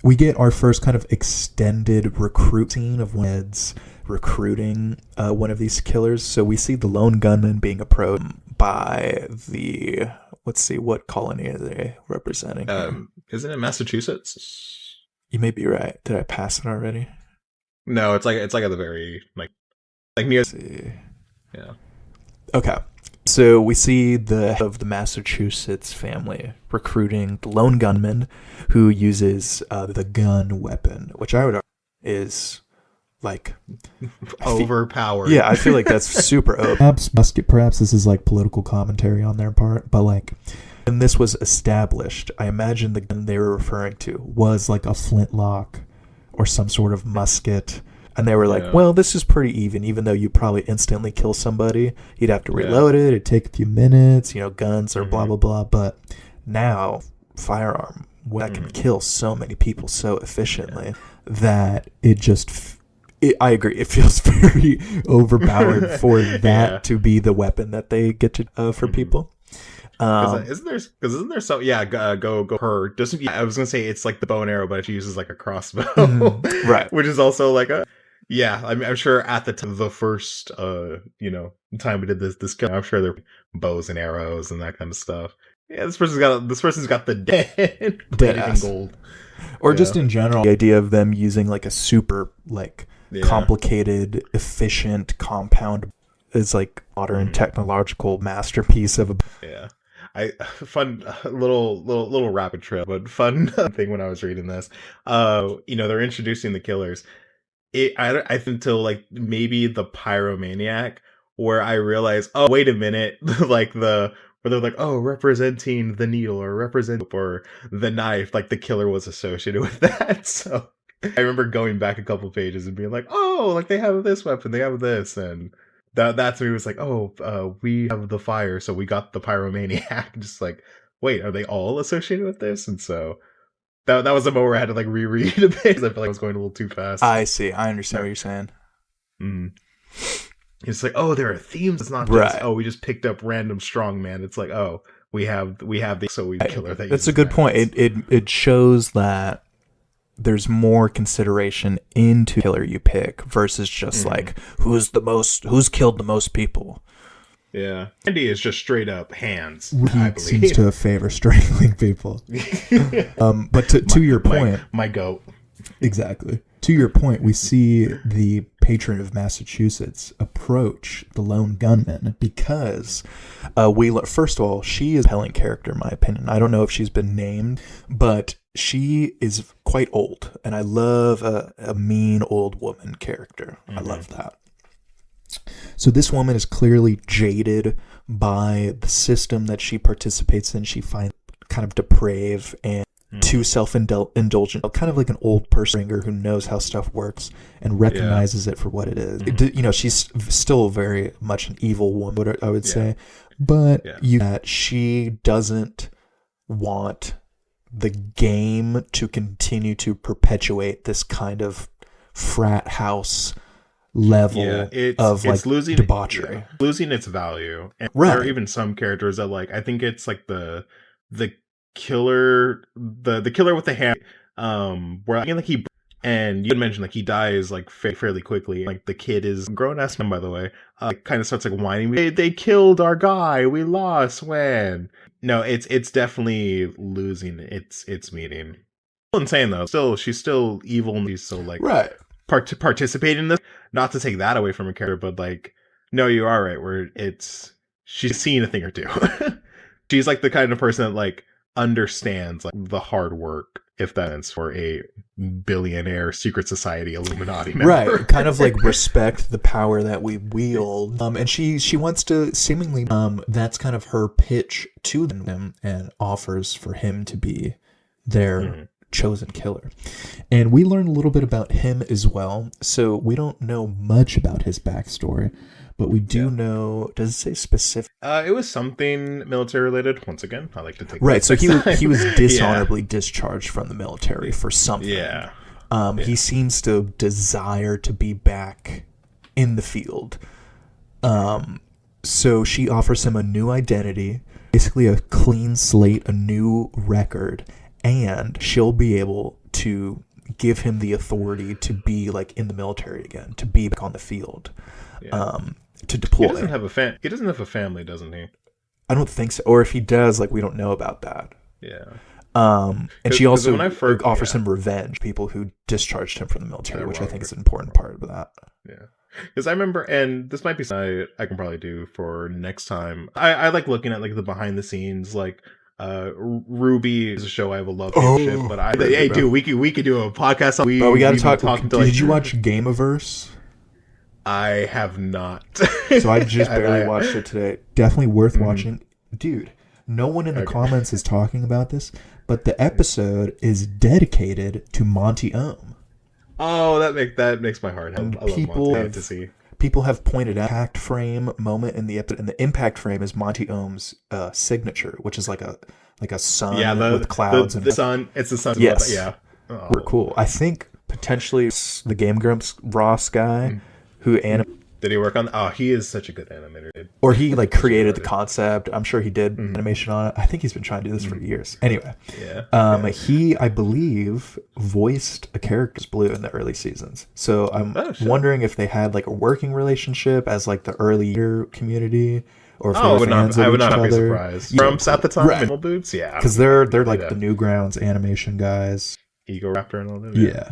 We get our first kind of extended recruit scene of Ned's recruiting one of these killers. So we see the lone gunman being approached by the, let's see, what colony are they representing? Isn't it Massachusetts? You may be right. Did I pass it already? No, it's like at the very like near. Yeah. Okay. So we see the head of the Massachusetts family recruiting the lone gunman who uses the gun weapon, which I would argue is like overpowered. Yeah, I feel like that's super over. Perhaps this is like political commentary on their part, but like when this was established, I imagine the gun they were referring to was like a flintlock or some sort of musket. And they were like, well, this is pretty even though you probably instantly kill somebody. You'd have to reload it. It'd take a few minutes, guns or blah, blah, blah. But now, firearm that can kill so many people so efficiently that it just... I agree. It feels very overpowered for that to be the weapon that they get to for people. Isn't there so go her doesn't I was gonna say it's like the bow and arrow, but she uses like a crossbow, right? Which is also like a I'm sure at the time, the first time we did this I'm sure there were bows and arrows and that kind of stuff. Yeah, this person's got the dead in gold, or just in general, the idea of them using like a super like complicated, efficient compound is like modern technological masterpiece of a fun little rapid trail, but fun thing when I was reading this. They're introducing the killers. I think until like maybe the pyromaniac, where I realized, oh wait a minute, like where they're like, oh, representing the needle or the knife, like the killer was associated with that. So I remember going back a couple pages and being like, oh, like they have this weapon, they have this, and that's when he was like, we have the fire, so we got the pyromaniac. Just like, wait, are they all associated with this? And so that was the moment where I had to like reread a bit because I felt like I was going a little too fast. I see. I understand what you're saying. Mm. It's like, there are themes. It's not Right. just, we just picked up random strongman. It's like, we have the so we killer that. That's a good point. It shows that there's more consideration into killer you pick versus just like who's killed the most people. Yeah, Andy is just straight up hands. He seems to favor strangling people. But to your point, my goat. Exactly. To your point, we see the patron of Massachusetts approach the lone gunman because first of all, she is a compelling character in my opinion. I don't know if she's been named, but she is quite old, and I love a mean old woman character. I love that. So this woman is clearly jaded by the system that she participates in. She finds kind of depraved and too self-indulgent, kind of like an old person who knows how stuff works and recognizes it for what it is. She's still very much an evil woman, I would say, but that she doesn't want the game to continue to perpetuate this kind of frat house level of like losing debauchery, losing its value. And there are even some characters that like, I think it's like the killer, the killer with the hand, where I think and you had mentioned like he dies like fairly quickly. Like the kid is grown ass man, by the way, kind of starts like whining. They killed our guy. We lost. When no, it's definitely losing its meaning. Insane though. She's still evil and she's still like participate in this. Not to take that away from her character, but like, no, you are right. Where she's seen a thing or two. She's like the kind of person that like understands like the hard work, if that's for a billionaire secret society Illuminati member. Right, kind of like respect the power that we wield. And she wants to seemingly that's kind of her pitch to him and offers for him to be their chosen killer. And we learn a little bit about him as well. So we don't know much about his backstory, but we do know, does it say specific? It was something military related. Once again, I like to take so he was dishonorably discharged from the military for something. He seems to desire to be back in the field. So she offers him a new identity, basically a clean slate, a new record, and she'll be able to give him the authority to be like in the military again, to be back on the field, to deploy. He doesn't have a family, doesn't he? I don't think so. Or if he does, like we don't know about that. Yeah. And she also offers him revenge, people who discharged him from the military, which I think is an important part of that. Yeah. Because I remember, and this might be something I can probably do for next time. I like looking at like the behind the scenes, like Ruby is a show I have a love shit, but dude, we could do a podcast on. We got to talk. Did you watch Gameaverse? I have not. So I just barely watched it today. Definitely worth watching, dude. No one in the comments is talking about this, but the episode is dedicated to Monty Ohm. Oh, that makes my heart happy. I love Monty fantasy. People have pointed out impact frame moment in the episode, and the impact frame is Monty Ohm's signature, which is like a sun with clouds. The sun. It's the sun. Yes. Yeah. We're cool. I think potentially the Game Grumps Ross guy who did he work on? Oh, he is such a good animator. Or he like created the concept. I'm sure he did animation on it. I think he's been trying to do this for years. Anyway, he, I believe, voiced a character's Blue in the early seasons. So I'm wondering if they had like a working relationship as like the early year community, or if they were fans of each other. I would not be surprised. Grumps at the time, right. Boots, because they're like the Newgrounds animation guys, Ego Raptor and all that. Yeah.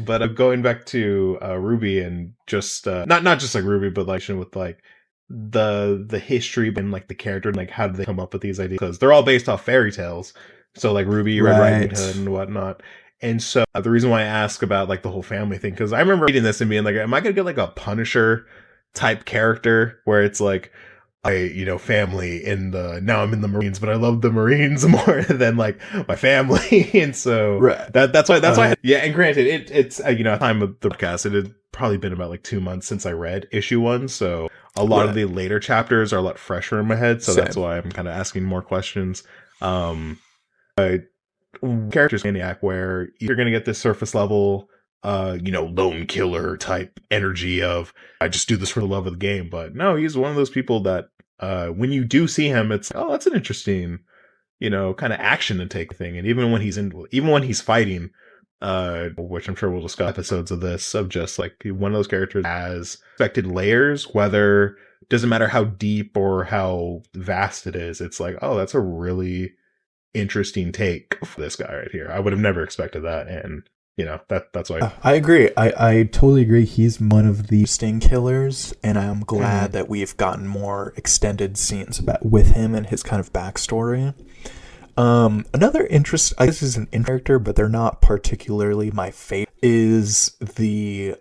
But going back to Ruby and just not just like Ruby, but like with like the history and like the character and like how did they come up with these ideas, because they're all based off fairy tales. So like Ruby, Red Riding Hood, and whatnot. And so the reason why I ask about like the whole family thing, because I remember reading this and being like, am I gonna get like a Punisher type character where it's like, family now I'm in the Marines, but I love the Marines more than like my family. And so that's why, and granted, it's, at the time of the podcast, probably been about like 2 months since I read issue 1, so a lot of the later chapters are a lot fresher in my head, so that's why I'm kind of asking more questions. Characters Maniac, where you're going to get this surface level, lone killer type energy of, I just do this for the love of the game. But no, he's one of those people that when you do see him, it's, oh, that's an interesting, kind of action to take thing. And even when he's fighting, which I'm sure we'll discuss episodes of this, of just like one of those characters has expected layers, whether doesn't matter how deep or how vast it is. It's like, oh, that's a really interesting take for this guy right here. I would have never expected that, and that's why I agree. I totally agree. He's one of the sting killers, and I'm glad that we've gotten more extended scenes with him and his kind of backstory. Another interest, I guess, this is an character, but they're not particularly my favorite, is the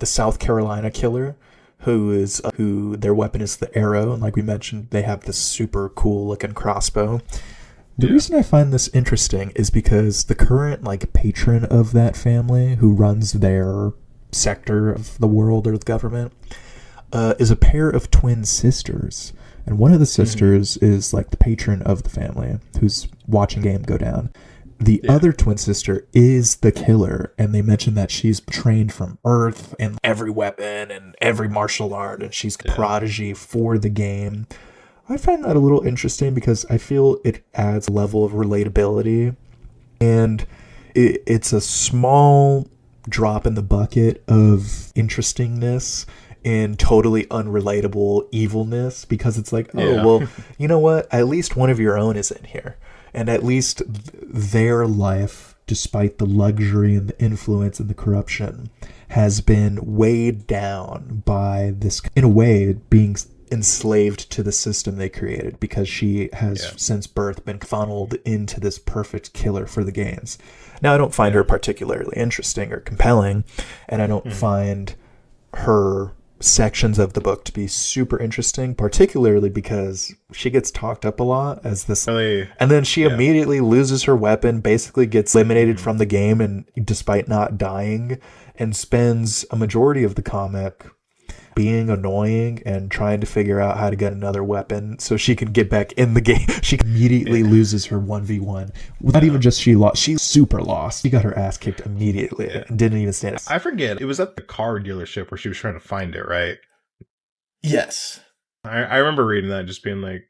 South Carolina killer, who their weapon is the arrow, and like we mentioned, they have this super cool looking crossbow. The reason I find this interesting is because the current patron of that family, who runs their sector of the world or the government, is a pair of twin sisters, and one of the sisters is the patron of the family who's watching game go down. The other twin sister is the killer, and they mentioned that she's trained from Earth in every weapon and every martial art, and she's a prodigy for the game. I find that a little interesting because I feel it adds a level of relatability, and it's a small drop in the bucket of interestingness and totally unrelatable evilness, because it's like, well, you know what? At least one of your own is in here. And at least their life, despite the luxury and the influence and the corruption, has been weighed down by this, in a way, being enslaved to the system they created, because she has since birth been funneled into this perfect killer for the games. Now, I don't find her particularly interesting or compelling, and I don't find her sections of the book to be super interesting, particularly because she gets talked up a lot as this, and then she immediately loses her weapon, basically gets eliminated from the game, and despite not dying, and spends a majority of the comic being annoying and trying to figure out how to get another weapon so she can get back in the game. She immediately loses her 1v1. Not even just she lost, she's super lost. She got her ass kicked immediately and didn't even stand. I forget, it was at the car dealership where she was trying to find it, right? Yes. I remember reading that, just being like,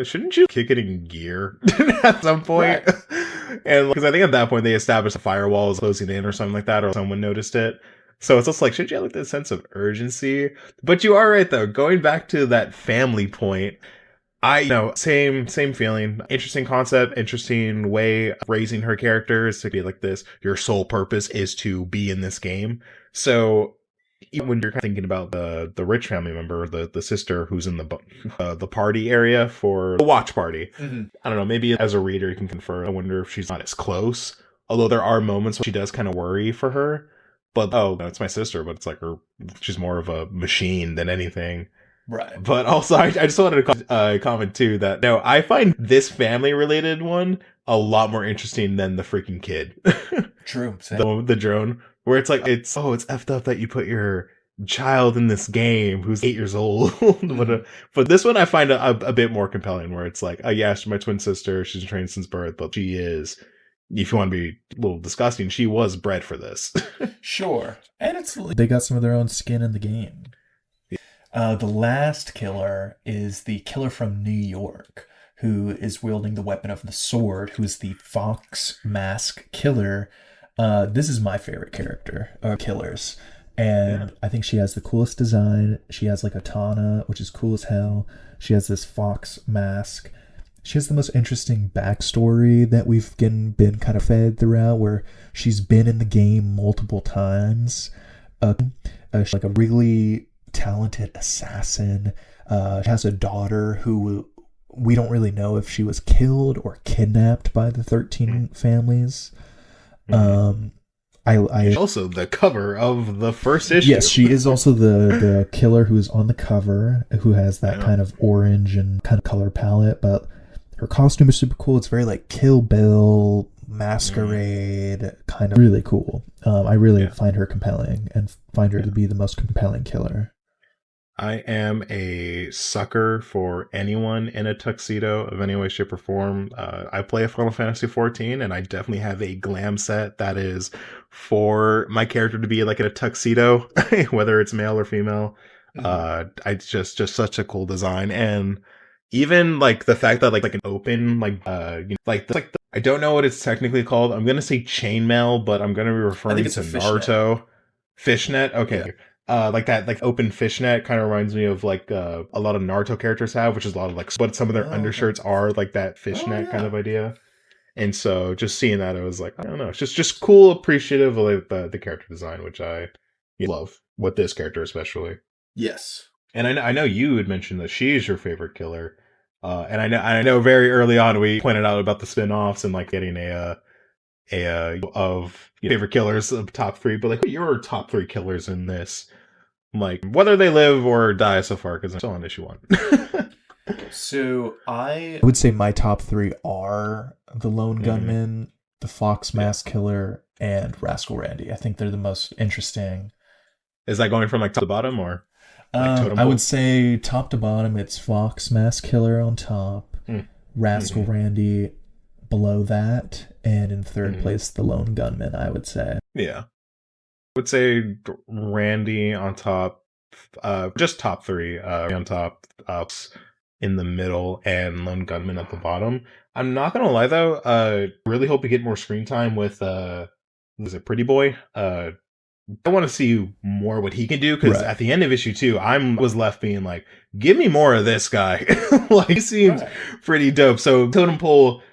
shouldn't you kick it in gear at some point? Right. And because I think at that point they established a firewall was closing in or something like that, or someone noticed it. So it's just like, should you have that sense of urgency? But you are right, though. Going back to that family point, same feeling. Interesting concept, interesting way of raising her characters to be like this. Your sole purpose is to be in this game. So even when you're thinking about the rich family member, the sister who's in the party area for the watch party, I don't know, maybe as a reader you can confer. I wonder if she's not as close. Although there are moments where she does kind of worry for her. But, no, it's my sister, but it's like she's more of a machine than anything. Right. But also, I just wanted to comment, too, that, no, I find this family-related one a lot more interesting than the freaking kid. True. The drone, where it's like, it's effed up that you put your child in this game who's 8 years old. But this one I find a bit more compelling, where it's like, she's my twin sister, she's trained since birth, but she is... If you want to be a little disgusting, she was bred for this. Sure. And they got some of their own skin in the game. The last killer is the killer from New York, who is wielding the weapon of the sword, who is the Fox Mask Killer. This is my favorite character of killers. And I think she has the coolest design. She has a katana, which is cool as hell. She has this fox mask. She has the most interesting backstory that we've been kind of fed throughout, where she's been in the game multiple times. She's a really talented assassin. She has a daughter who we don't really know if she was killed or kidnapped by the 13 families. Also the cover of the first issue. Yes, she is also the killer who's on the cover, who has that kind of orange and kind of color palette, but her costume is super cool. It's very Kill Bill, masquerade, kind of really cool. I really find her compelling and find her to be the most compelling killer. I am a sucker for anyone in a tuxedo of any way, shape, or form. I play Final Fantasy XIV, and I definitely have a glam set that is for my character to be like in a tuxedo, whether it's male or female. I just such a cool design, and even like the fact that like an open I don't know what it's technically called. I'm gonna say chainmail, but I'm gonna be referring to Naruto. Fishnet. Okay. Yeah. Like that, like open fishnet kind of reminds me of like a lot of Naruto characters have, which is a lot of like, but some of their undershirts are like that fishnet kind of idea. And so just seeing that, I was like, I don't know, it's just cool, appreciative of like the character design, which I love with this character especially. Yes. And I know you had mentioned that she's your favorite killer. And I know very early on we pointed out about the spin-offs and like getting of favorite killers of top 3, but like your top 3 killers in this, like whether they live or die so far, because I'm still on issue 1. So I would say my top 3 are the Lone Gunman, the Fox Mask Killer, and Rascal Randy. I think they're the most interesting. Is that going from like top to bottom or? Like I would say top to bottom, it's Fox Mask Killer on top, Rascal Randy below that, and in third place, the Lone Gunman, I would say. Yeah. I would say Randy on top, just top 3, on top, in the middle, and Lone Gunman at the bottom. I'm not gonna lie though, really hope we get more screen time with, was it Pretty Boy? I want to see more what he can do, because at the end of issue 2, I was left being like, give me more of this guy. Like, he seems pretty dope. So Totem Pole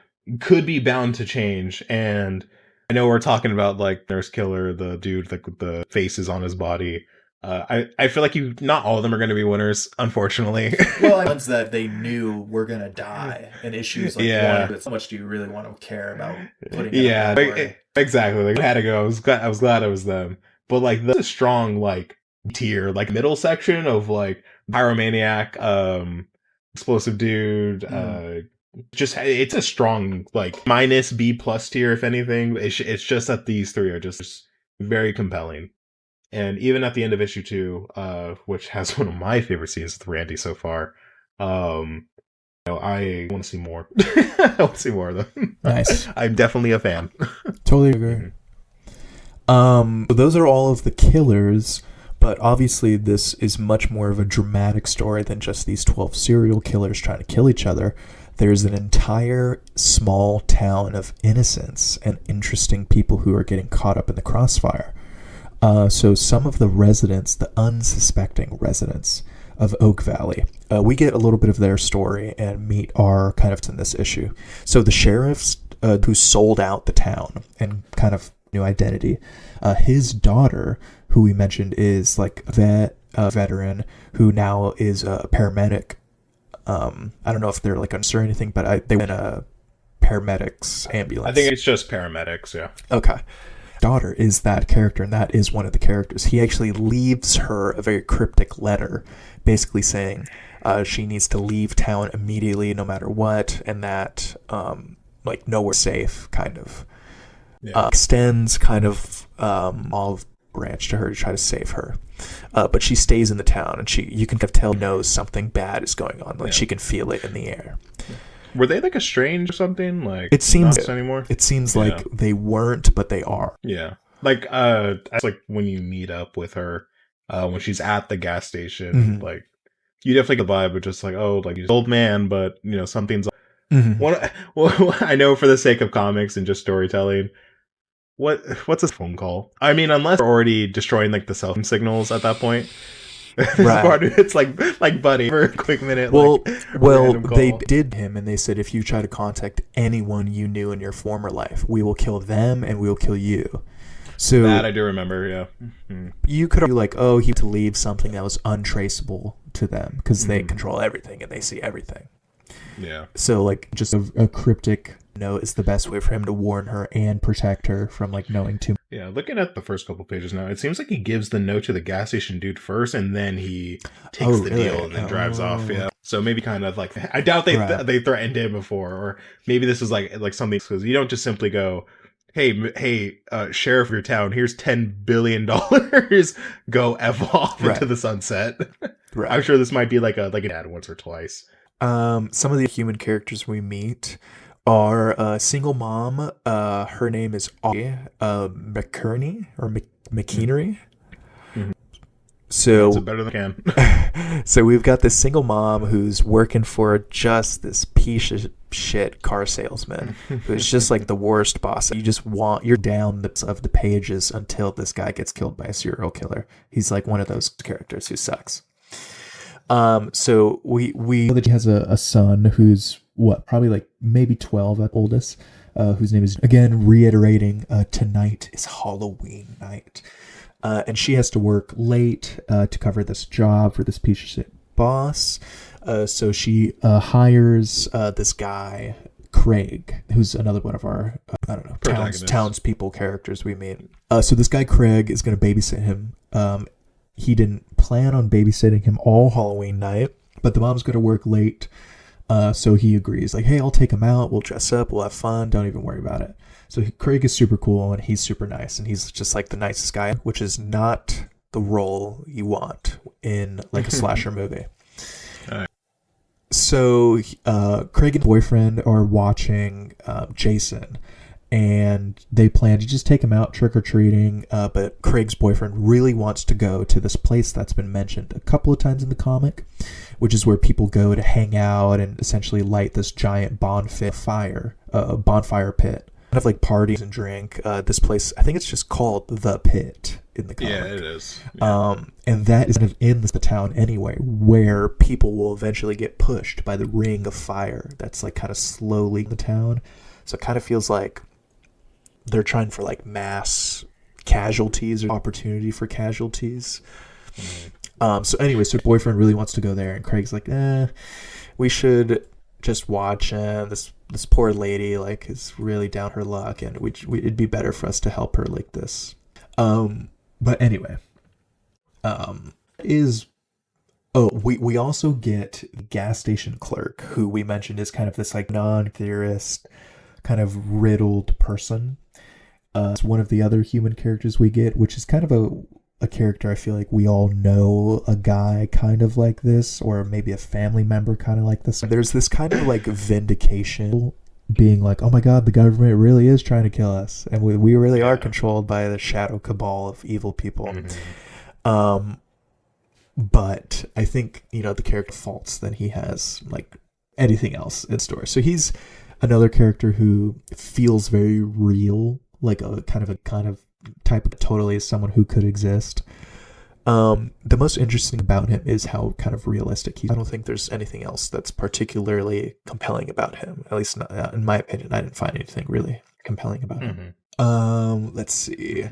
could be bound to change, and I know we're talking about like Nurse Killer, the dude like with the faces on his body. I feel like not all of them are going to be winners, unfortunately. Well, ones that they knew were going to die in issues like one, but so much do you really want to care about putting it exactly. Like, I had to go. I was glad it was them. But like the strong like tier, like middle section of like Pyromaniac, Explosive Dude, just it's a strong like minus B+ tier if anything. It's just that these 3 are just very compelling. And even at the end of issue 2, which has one of my favorite scenes with Randy so far, I want to see more. I want to see more of them. Nice. I'm definitely a fan. Totally agree. So those are all of the killers, but obviously this is much more of a dramatic story than just these 12 serial killers trying to kill each other. There's an entire small town of innocents and interesting people who are getting caught up in the crossfire. So some of the residents, the unsuspecting residents of Oak Valley, we get a little bit of their story and meet our kind of in this issue. So the sheriffs who sold out the town and kind of new identity, his daughter, who we mentioned is like a veteran who now is a paramedic. I don't know if they're like unsure or anything, but they were in a paramedics ambulance. I think it's just paramedics, yeah. Okay. Daughter is that character, and that is one of the characters. He actually leaves her a very cryptic letter basically saying she needs to leave town immediately no matter what, and that like nowhere safe kind of extends kind of olive branch to her to try to save her, but she stays in the town, and you can kind of tell knows something bad is going on, like she can feel it in the air. Were they like estranged or something? Like it seems not anymore. It seems like they weren't, but they are. Yeah, like it's like when you meet up with her when she's at the gas station, like you definitely get the vibe of just like, oh, like he's an old man, but you know something's. Well, I know for the sake of comics and just storytelling, what's a phone call? I mean, unless they're already destroying like the cell phone signals at that point. Right. It's like buddy for a quick minute. Well, they did him, and they said if you try to contact anyone you knew in your former life, we will kill them and we will kill you. So that I do remember. Yeah, you could argue like, oh, he had to leave something that was untraceable to them because they control everything and they see everything. Yeah. So like just a cryptic know is the best way for him to warn her and protect her from like knowing too. Yeah, looking at the first couple pages now, it seems like he gives the note to the gas station dude first, and then he takes the really? deal and then drives off. Yeah, so maybe kind of like I doubt they threatened him before, or maybe this is like something because you don't just simply go, hey, sheriff of your town, here's $10 billion, go f off into the sunset. Right. I'm sure this might be like a dad once or twice. Some of the human characters we meet are a single mom. Her name is McKerney or McKeenery. Mm-hmm. So it's better than I can. So we've got this single mom who's working for just this piece of shit car salesman who's just like the worst boss. You're down of the pages until this guy gets killed by a serial killer. He's like one of those characters who sucks. So we know that he has a son who's probably like maybe 12 at oldest, whose name is, again, reiterating, tonight is Halloween night. And she has to work late, to cover this job for this piece of shit boss. So she, hires, this guy, Craig, who's another one of our, townspeople characters we meet. So this guy, Craig, is going to babysit him. He didn't plan on babysitting him all Halloween night, but the mom's going to work late. So he agrees, like, hey, I'll take him out. We'll dress up. We'll have fun. Don't even worry about it. So Craig is super cool and he's super nice. And he's just like the nicest guy, which is not the role you want in like a slasher movie. So Craig and boyfriend are watching Jason. And they plan to just take him out trick-or-treating, but Craig's boyfriend really wants to go to this place that's been mentioned a couple of times in the comic, which is where people go to hang out and essentially light this giant bonfire pit. Kind of like parties and drink. This place, I think it's just called The Pit in the comic. Yeah, it is. Yeah. And that is kind of in the town anyway, where people will eventually get pushed by the ring of fire that's like kind of slowly in the town. So it kind of feels like they're trying for like mass casualties or opportunity for casualties. So anyway, so boyfriend really wants to go there, and Craig's like, we should just watch. This poor lady like is really down her luck, and it'd be better for us to help her like this. But anyway, we also get the gas station clerk, who we mentioned is kind of this like non-theorist, kind of riddled person. It's one of the other human characters we get, which is kind of a character I feel like we all know a guy kind of like this, or maybe a family member kind of like this. There's this kind of like vindication, being like, oh my god, the government really is trying to kill us, and we really are controlled by the shadow cabal of evil people. But I think, the character faults than he has like anything else in story. So he's another character who feels very real, like a kind of type of totally as someone who could exist. The most interesting about him is how kind of realistic he is. I don't think there's anything else that's particularly compelling about him. At least not, in my opinion, I didn't find anything really compelling about him. Let's see.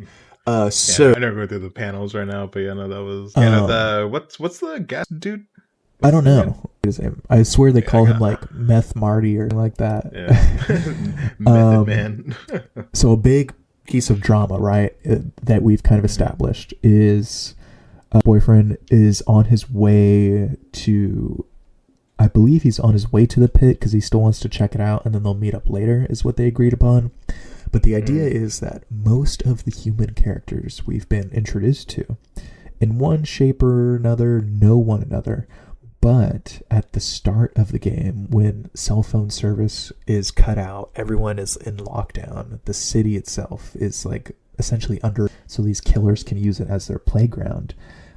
So I never go through the panels right now, but that was what's the gas dude? I don't know his name. I swear they call him like Meth Marty or like that. Yeah. Method Man. So a big piece of drama, right, that we've kind of established is boyfriend is on his way to, I believe he's on his way to the pit because he still wants to check it out, and then they'll meet up later is what they agreed upon. But the idea is that most of the human characters we've been introduced to, in one shape or another, know one another. But at the start of the game, when cell phone service is cut out, everyone is in lockdown. The city itself is like essentially under, so these killers can use it as their playground.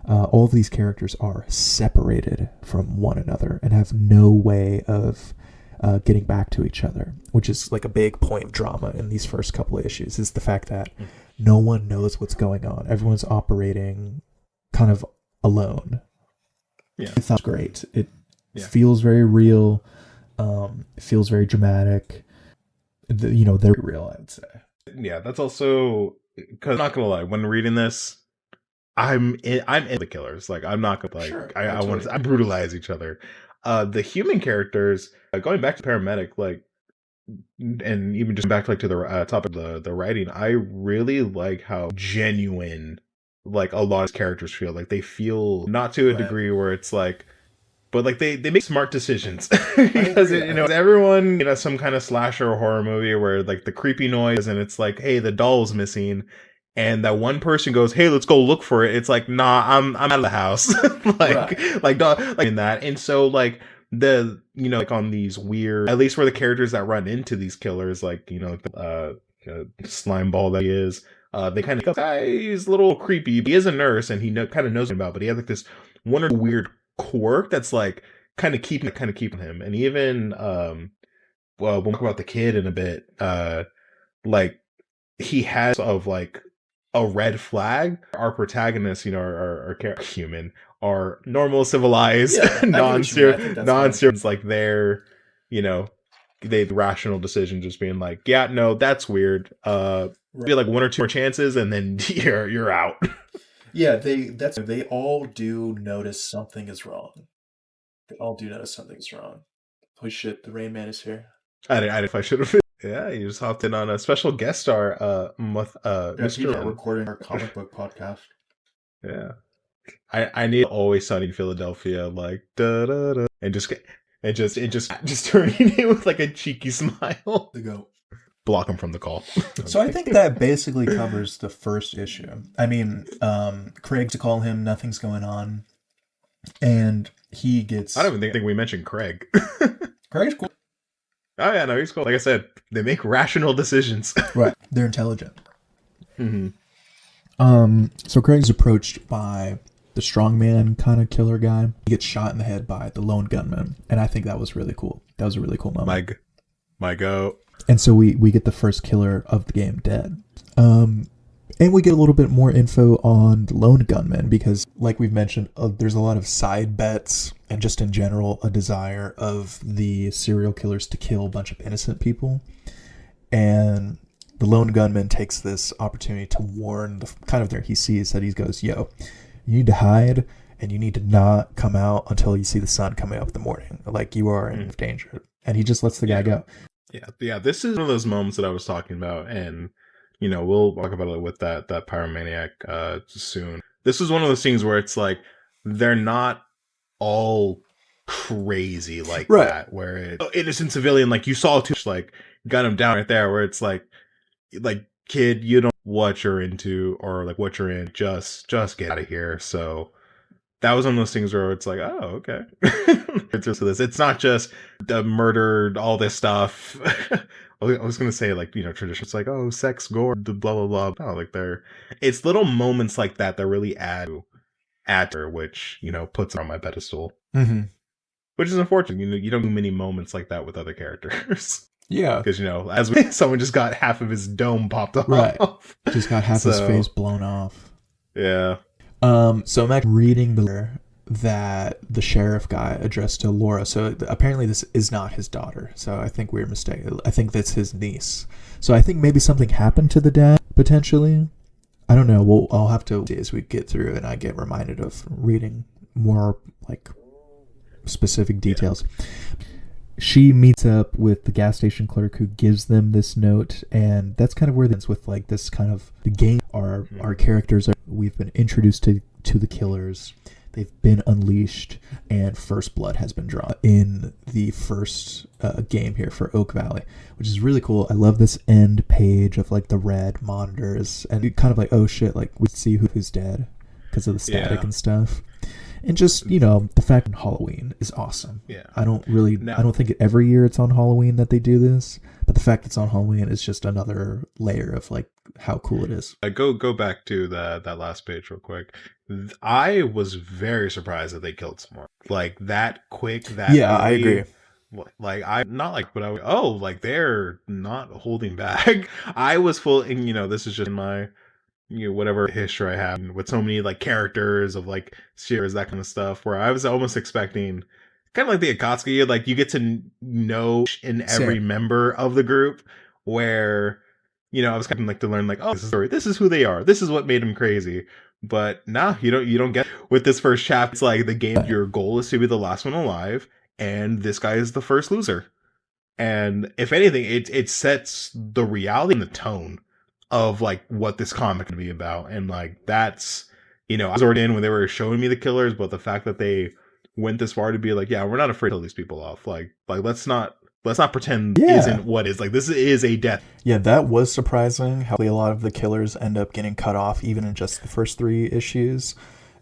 All of these characters are separated from one another and have no way of getting back to each other, which is like a big point of drama in these first couple of issues, is the fact that no one knows what's going on. Everyone's operating kind of alone. Yeah, I thought it was great. It feels very real. It feels very dramatic. They're real, I would say. Yeah, that's also because, not gonna lie, when reading this, I'm in the killers. Like, I'm not gonna I brutalize each other. The human characters, going back to paramedic, like and even just back like to the topic of the writing, I really like how genuine like a lot of characters feel. Like they feel not to a Right. degree where it's like, but like they make smart decisions because agree. everyone some kind of slasher or horror movie where like the creepy noise and it's like, hey, the doll's missing, and that one person goes, hey, let's go look for it. It's like, nah, I'm out of the house. Like in that. And so like the like on these weird, at least for the characters that run into these killers, like slime ball that he is, they kind of guy, he's a little creepy. He is a nurse and he kind of knows about, but he has like this one or two weird quirk that's like kind of keeping him. And even well, we'll talk about the kid in a bit. Like he has of like a red flag. Our protagonists, are human, are normal, civilized, non-serious, like they're, they rational decision, just being like, yeah, no, that's weird. Be like one or two more chances, and then you're out. Yeah, they all do notice something is wrong. They all do notice something's wrong. Holy shit, the Rain Man is here. If I should have. Yeah, you just hopped in on a special guest star, Mr. Recording our comic book podcast. Yeah, I need Always Sunny in Philadelphia, like da da da, and just turning it with like a cheeky smile. The goat. Block him from the call. So I think that basically covers the first issue. I mean, Craig, to call him, nothing's going on, and he gets. I don't even think we mentioned Craig. Craig's cool. Oh yeah, no, he's cool. Like I said, they make rational decisions. Right, they're intelligent. Mm-hmm. So Craig's approached by the strongman kind of killer guy. He gets shot in the head by the lone gunman, and I think that was really cool. That was a really cool moment. My go. And so we get the first killer of the game dead. And we get a little bit more info on the lone gunman because, like we've mentioned, there's a lot of side bets and just in general a desire of the serial killers to kill a bunch of innocent people. And the lone gunman takes this opportunity to warn the kind of there he sees that he goes, yo, you need to hide and you need to not come out until you see the sun coming up in the morning. Like you are in danger. And he just lets the guy go. Yeah. This is one of those moments that I was talking about, and we'll talk about it with that pyromaniac soon. This is one of those things where it's like they're not all crazy like that, where it's innocent civilian, like you saw too, like gun him down right there, where it's like kid, you don't know what you're into or like what you're in, just get out of here. So that was one of those things where it's like, oh, okay. It's not just the murder, all this stuff. I was gonna say like tradition. It's like, oh, sex, gore, blah blah blah. No, like it's little moments like that that really add to which puts it on my pedestal. Mm-hmm. Which is unfortunate. You don't do many moments like that with other characters. Yeah, because someone just got half of his dome popped off. Right, just got half his face blown off. Yeah. So I'm actually reading the letter that the sheriff guy addressed to Laura. So apparently this is not his daughter. So I think we're mistaken. I think that's his niece. So I think maybe something happened to the dad, potentially. I don't know. I'll have to see as we get through and I get reminded of reading more like specific details. Yeah. She meets up with the gas station clerk who gives them this note, and that's kind of where it's with like this kind of the game. Our characters we've been introduced to the killers. They've been unleashed, and first blood has been drawn in the first game here for Oak Valley, which is really cool. I love this end page of like the red monitors, and it kind of like, oh shit, like we see who's dead because of the static and stuff. And just, the fact that Halloween is awesome. Yeah. I don't think every year it's on Halloween that they do this, but the fact it's on Halloween is just another layer of like how cool it is. Go back to that last page real quick. I was very surprised that they killed someone. Like that quick, Yeah, I agree. Like I'm not like, but like they're not holding back. I was full, and this is just my whatever history I have with so many like characters of like series, that kind of stuff, where I was almost expecting kind of like the Akatsuki, like you get to know in every member of the group, where I was kind of like to learn like, oh, this is who they are, this is what made them crazy. But nah, you don't get with this first chapter. It's like the game, your goal is to be the last one alive, and this guy is the first loser. And if anything, it sets the reality and the tone of like what this comic can be about. And like that's, I was already in when they were showing me the killers, but the fact that they went this far to be like, yeah, we're not afraid to kill these people off. Like let's not pretend isn't what is. Like this is a death. Yeah, that was surprising how a lot of the killers end up getting cut off even in just the first 3 issues.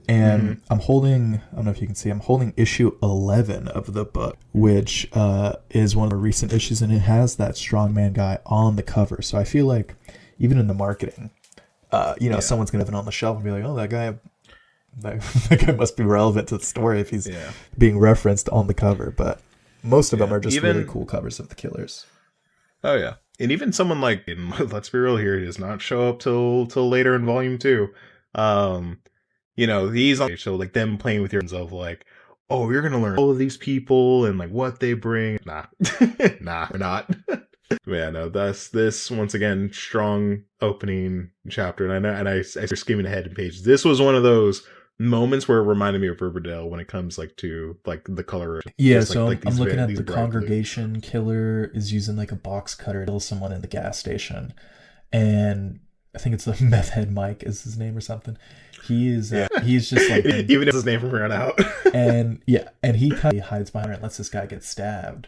And I don't know if you can see, I'm holding issue 11 of the book, which is one of the recent issues, and it has that strongman guy on the cover. So I feel like even in the marketing, someone's going to have it on the shelf and be like, oh, that guy must be relevant to the story if he's being referenced on the cover. But most of them are just really cool covers of the killers. Oh, yeah. And even someone like, let's be real here, he does not show up till later in volume 2. These so like them playing with your of like, oh, you're gonna learn all of these people and like what they bring. Nah, we're not. Yeah, no, that's this once again strong opening chapter, and as you're skimming ahead in pages, this was one of those moments where it reminded me of Riverdale when it comes like to like the color. Yeah, so I'm looking at the congregation killer is using like a box cutter to kill someone in the gas station, and I think it's the meth head Mike is his name or something. He is he's just like even if his name from here on out. and he kind of hides behind it and lets this guy get stabbed,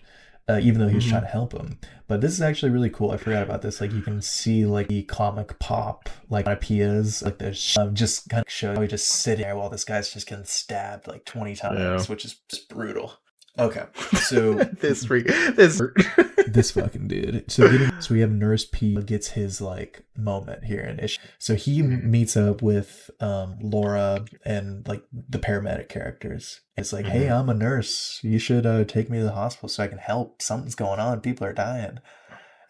even though he was trying to help him. But this is actually really cool. I forgot about this. Like you can see like the comic pop like onomatopoeias, like there's just kind of show you just sitting there while this guy's just getting stabbed like 20 times, which is just brutal. Okay, so this fucking dude. So we have Nurse P gets his like moment here in issue. So he meets up with Laura and like the paramedic characters. It's like, hey, I'm a nurse. You should take me to the hospital so I can help. Something's going on. People are dying,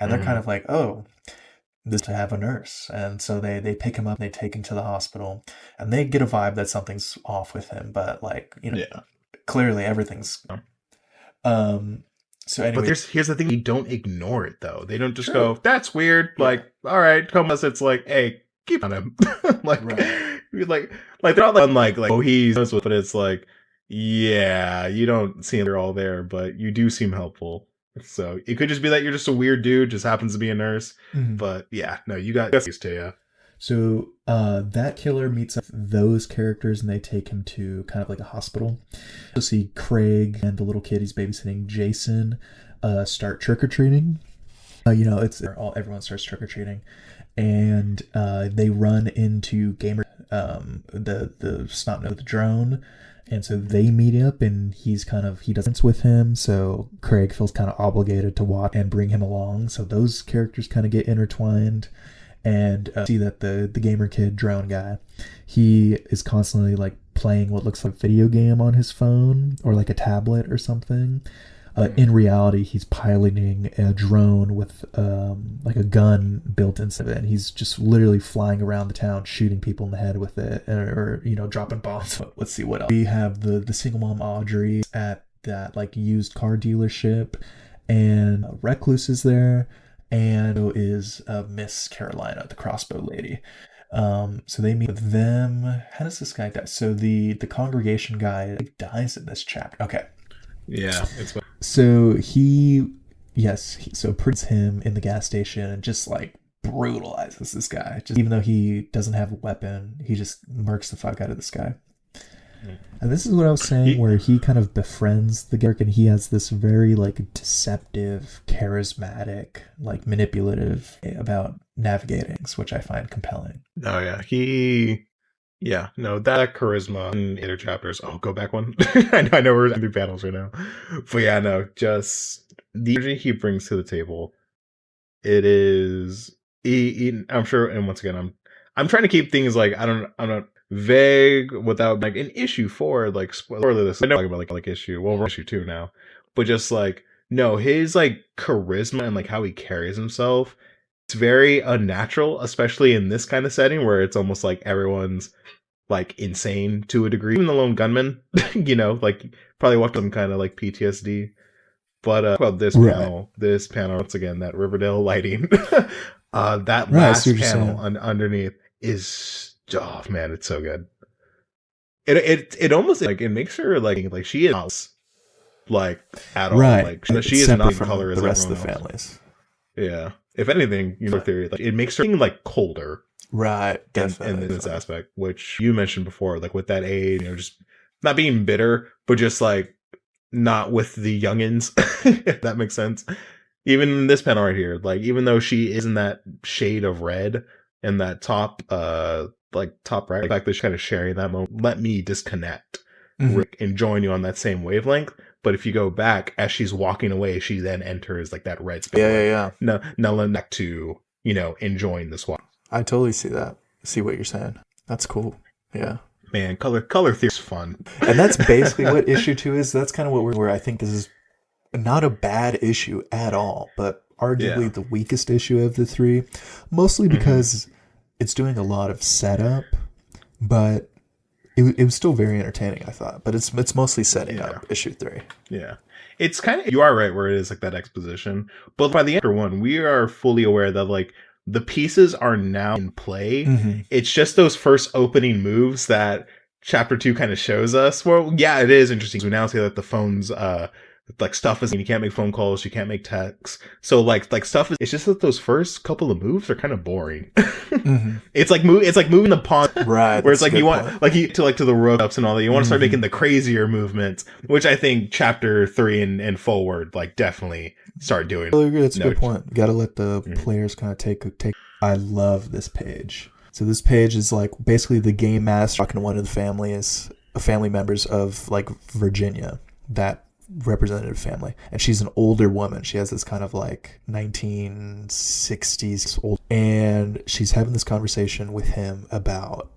and they're kind of like, oh, this to have a nurse. And so they pick him up. They take him to the hospital, and they get a vibe that something's off with him. But like clearly everything's. So anyway, but here's the thing: you don't ignore it though. They don't just go, "That's weird." Like, all right, come on. It's like, hey, keep on him. like they're not like oh he's, but it's like, yeah, you don't see him. They're all there, but you do seem helpful. So it could just be that you're just a weird dude, just happens to be a nurse. But yeah, no, you got used to So that killer meets up with those characters and they take him to kind of like a hospital. You'll see Craig and the little kid he's babysitting, Jason, start trick-or-treating. Everyone starts trick-or-treating. And they run into Gamer, the snot nose, the drone. And so they meet up and he does dance with him. So Craig feels kind of obligated to watch and bring him along. So those characters kind of get intertwined. And see that the gamer kid drone guy, he is constantly like playing what looks like a video game on his phone or like a tablet or something. In reality, he's piloting a drone with like a gun built into it, and he's just literally flying around the town shooting people in the head with it, or dropping bombs. Let's see what else. We have the single mom Audrey at that like used car dealership, and Recluse is there. And is Miss Carolina, the crossbow lady. So they meet with them. How does this guy die? So the congregation guy dies in this chapter. Okay. Yeah. So so puts him in the gas station and just like brutalizes this guy. Just even though he doesn't have a weapon, he just murks the fuck out of this guy. And this is what I was saying, where he kind of befriends the Garrick, and he has this very like deceptive, charismatic, like manipulative about navigating, which I find compelling. Oh yeah, that charisma in later chapters. Oh, go back one. I know we're in the panels right now, but yeah, no, just the energy he brings to the table. It is, I'm sure, and once again, I'm trying to keep things like I'm not vague without like an issue 4 like spoiler this. I know about like issue we're issue 2 now, but just like no, his like charisma and like how he carries himself, it's very unnatural, especially in this kind of setting where it's almost like everyone's like insane to a degree. Even the lone gunman, like probably walked some kind of like PTSD. But about this panel once again, that Riverdale lighting, that last panel underneath is. Oh man, it's so good. It almost like it makes her like she is. like at all. Right. Like she is Separate not in from color as the rest of everyone the else. families. Yeah. If anything, theory, like it makes her like colder Right. in Definitely. this aspect, which you mentioned before, like with that age, just not being bitter, but just like not with the youngins, if that makes sense. Even in this panel right here, like even though she is in that shade of red in that top top right, the fact that she's kind of sharing that moment, let me disconnect Rick and join you on that same wavelength. But if you go back as she's walking away, she then enters like that red space. Yeah. No, back to enjoying this walk. I totally see that. See what you're saying. That's cool. Yeah. Man, color theory is fun. And that's basically what issue 2 is. That's kind of what where I think this is not a bad issue at all, but arguably the weakest issue of the 3, mostly because it's doing a lot of setup, but it was still very entertaining, I thought. But it's mostly setting up issue 3. Yeah. It's kind of, you are right where it is like that exposition, but by the end of 1, we are fully aware that like the pieces are now in play. It's just those first opening moves that chapter 2 kind of shows us. Well, yeah, it is interesting. We now see that the phones, like stuff is, you can't make phone calls, you can't make texts. So like stuff is, it's just that those first couple of moves are kind of boring. It's like moving the pawn, right? Where it's like you want to the rook-ups and all that. You want to start making the crazier movements, which I think chapter 3 and forward like definitely start doing. That's a good point. You got to let the players kind of take. I love this page. So this page is like basically the game master talking to one of the family members of like Virginia, that representative family, and she's an older woman. She has this kind of like 1960s old, and she's having this conversation with him about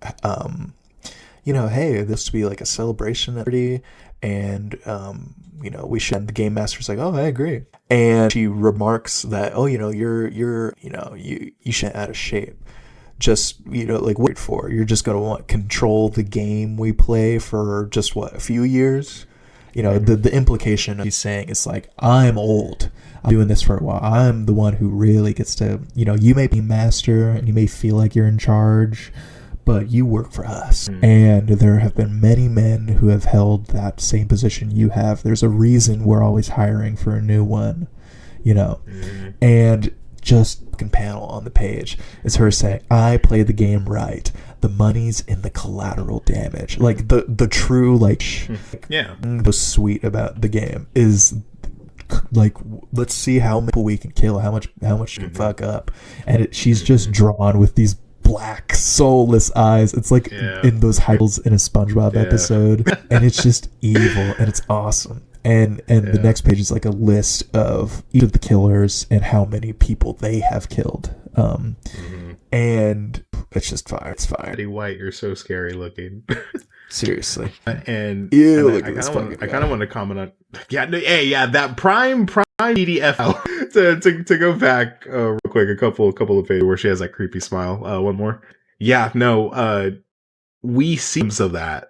hey, this would be like a celebration party, and we should. And the game master's like, oh, I agree. And she remarks that, oh, you're you shouldn't out of shape. Just like wait for, you're just gonna want control the game we play for just a few years. The implication he's saying is like, I'm old, I'm doing this for a while, I'm the one who really gets to, you may be master and you may feel like you're in charge, but you work for us. And there have been many men who have held that same position you have. There's a reason we're always hiring for a new one, and just fucking panel on the page is her saying, I play the game right, the money's in the collateral damage. Like the true like the sweet about the game is like, let's see how many people we can kill, how much you can fuck up. And she's just drawn with these black soulless eyes. It's like in those Heigls in a SpongeBob episode, and it's just evil and it's awesome. And the next page is like a list of each of the killers and how many people they have killed. And it's just fire. It's fire. Eddie White, you're so scary looking. Seriously. And ew, I kind of want to comment on that prime EDF to go back real quick, a couple of pages where she has that creepy smile. One more. We see some of that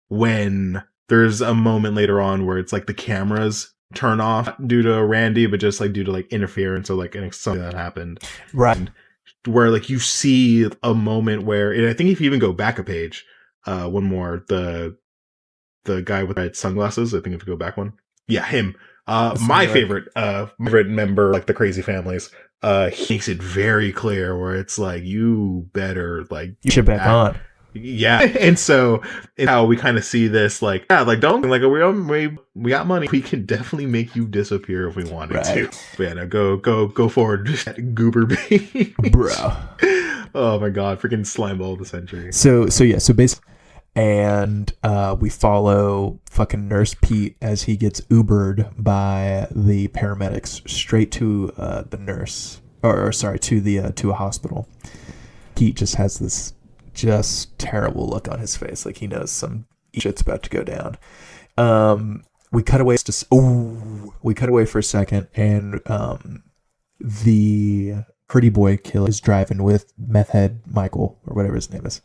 when there's a moment later on where it's like the cameras turn off due to Randy, but just like due to like interference or like something that happened. Right. And where like you see a moment where, and I think if you even go back a page, one more, the guy with red sunglasses, I think if you go back one. Yeah, him. My favorite member, like the crazy families, he makes it very clear where it's like, you better like you should back on. Yeah. And so it's how we kind of see this like, don't like we got money. We can definitely make you disappear if we wanted to. But yeah, now go forward. Just goober beach. Bro. Oh my god, freaking slime ball of the century. So basically, and we follow fucking Nurse Pete as he gets Ubered by the paramedics straight to the nurse, to a hospital. Pete just has this just terrible look on his face, like he knows some shit's about to go down. We cut away for a second, and the pretty boy killer is driving with meth head Michael or whatever his name is,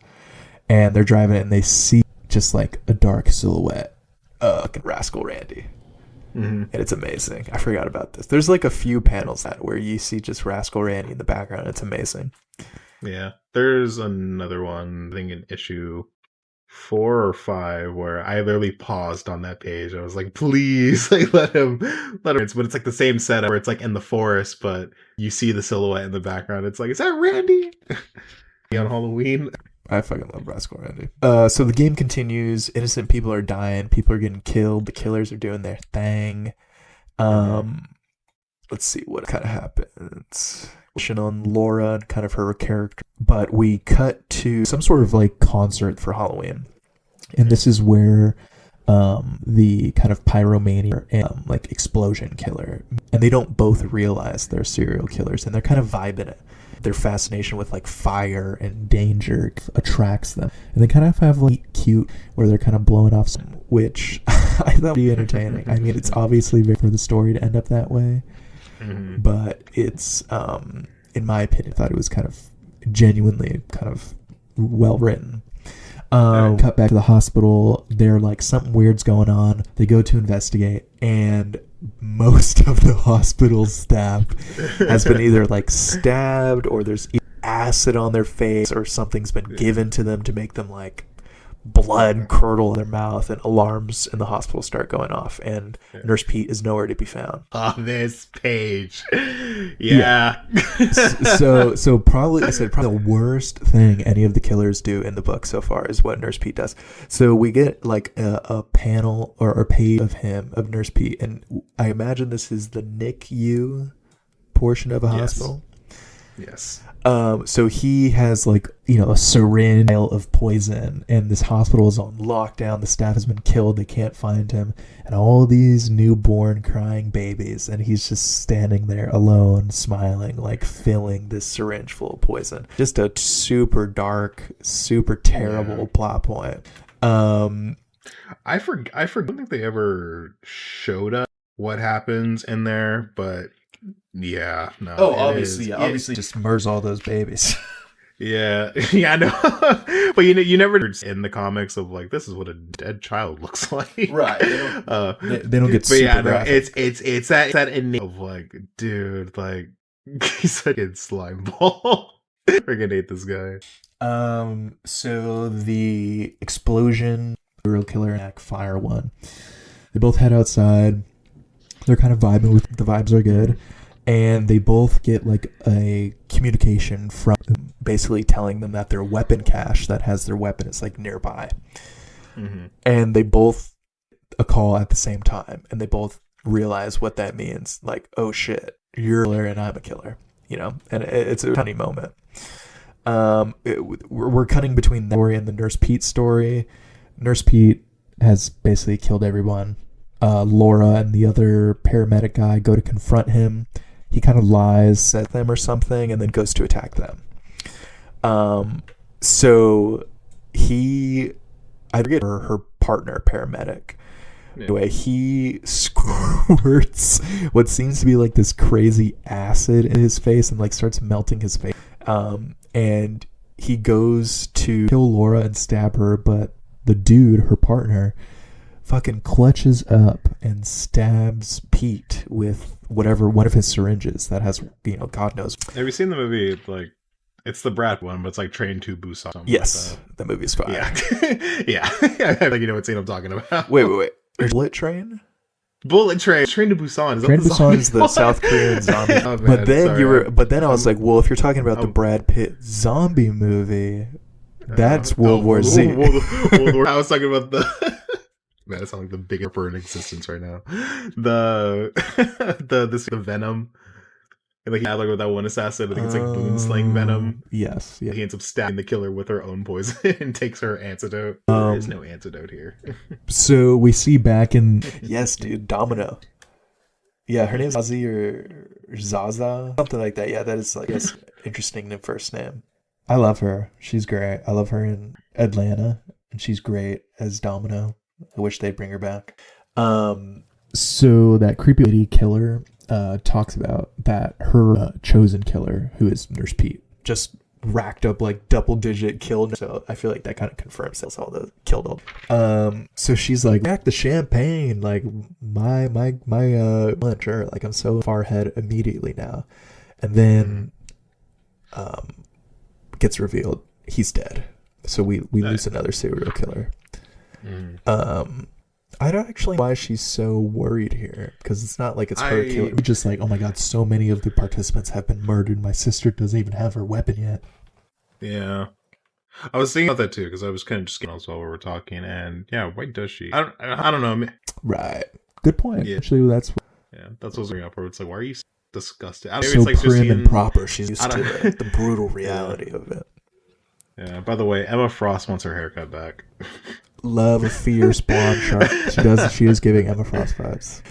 and they're driving and they see just like a dark silhouette of Rascal Randy. And it's amazing. I forgot about this. There's like a few panels where you see just Rascal Randy in the background. It's amazing. Yeah, there's another one, I think in issue 4 or 5 where I literally paused on that page. I was like, please, like let him. But it's like the same setup where it's like in the forest, but you see the silhouette in the background. It's like, is that Randy? On Halloween. I fucking love Rascal Randy. So the game continues. Innocent people are dying. People are getting killed. The killers are doing their thing. Let's see what kind of happens. On Laura and kind of her character. But we cut to some sort of like concert for Halloween. And this is where the kind of pyromania and like explosion killer. And they don't both realize they're serial killers. And they're kind of vibing it. Their fascination with like fire and danger attracts them, and they kind of have like cute where they're kind of blowing off some, which I thought would be entertaining. I mean, it's obviously for the story to end up that way, but it's in my opinion, I thought it was kind of genuinely kind of well written. Cut back to the hospital. They're like, something weird's going on. They go to investigate, and most of the hospital staff has been either like stabbed, or there's acid on their face, or something's been given to them to make them like blood curdle in their mouth, and alarms in the hospital start going off, and Nurse Pete is nowhere to be found. On this page. Yeah. So probably the worst thing any of the killers do in the book so far is what Nurse Pete does. So we get like a panel or a page of Nurse Pete, and I imagine this is the NICU portion of a hospital. Yes. So he has like, a syringe of poison, and this hospital is on lockdown. The staff has been killed. They can't find him, and all these newborn crying babies, and he's just standing there alone, smiling, like filling this syringe full of poison. Just a super dark, super terrible plot point. I don't think they ever showed us what happens in there, but yeah, no. Obviously just murders all those babies. Yeah, I know. But you never in the comics of like, this is what a dead child looks like, right? They don't get. But yeah, no, it's that innate of like, dude, like he's like a slime ball. We're gonna hate this guy. So the explosion, serial killer, and fire one. They both head outside. They're kind of vibing with the vibes are good, and they both get like a communication from basically telling them that their weapon cache that has their weapon is like nearby, and they both a call at the same time, and they both realize what that means. Like, oh shit, you're a killer and I'm a killer, and it's a funny moment. We're cutting between the story and the Nurse Pete story. Nurse Pete has basically killed everyone. Laura and the other paramedic guy go to confront him. He kind of lies at them or something, and then goes to attack them. So I forget her partner paramedic. Anyway, he squirts what seems to be like this crazy acid in his face and like starts melting his face. And he goes to kill Laura and stab her, but the dude, her partner, fucking clutches up and stabs Pete with one of his syringes that has, God knows. Have you seen the movie? Like, it's the Brad one, but it's like Train to Busan. Yes, like the movie's fine. Yeah, yeah. Like, you know what scene I'm talking about. Wait. Bullet Train. Train to Busan. Train to Busan is the South Korean zombie. Oh, man, but then I was like, well, if you're talking about the Brad Pitt zombie movie, that's World War Z. I was talking about the. Man, that sounds like the biggest rapper in existence right now. The Venom. And like he had like with that one assassin, I think it's like Boonsling Venom. Yes, yeah. He ends up stabbing the killer with her own poison and takes her antidote. There is no antidote here. So we see back in Domino. Yeah, her name's Zazie or Zaza, something like that. Yeah, that is like interesting first name. I love her. She's great. I love her in Atlanta, and she's great as Domino. I wish they'd bring her back. So that creepy lady killer talks about that her chosen killer, who is Nurse Pete, just racked up like double-digit kills. So I feel like that kind of confirms all the killed all. So she's like, back the champagne, like my lunch, or like I'm so far ahead immediately now, and then gets revealed he's dead. So we lose another serial killer. I don't actually know why she's so worried here, because it's not like it's her killing. It's just like, oh my god, so many of the participants have been murdered. My sister doesn't even have her weapon yet. Yeah. I was thinking about that too, because I was kind of just getting while we were talking, and yeah, why does she? I don't know. Right. Good point. Yeah. Actually, that's what I was bringing up. Where it's like, why are you disgusted? Maybe so it's like prim and proper. She's used to the brutal reality of it. Yeah. By the way, Emma Frost wants her haircut back. Love a fierce blonde shark. She is giving Emma Frost vibes.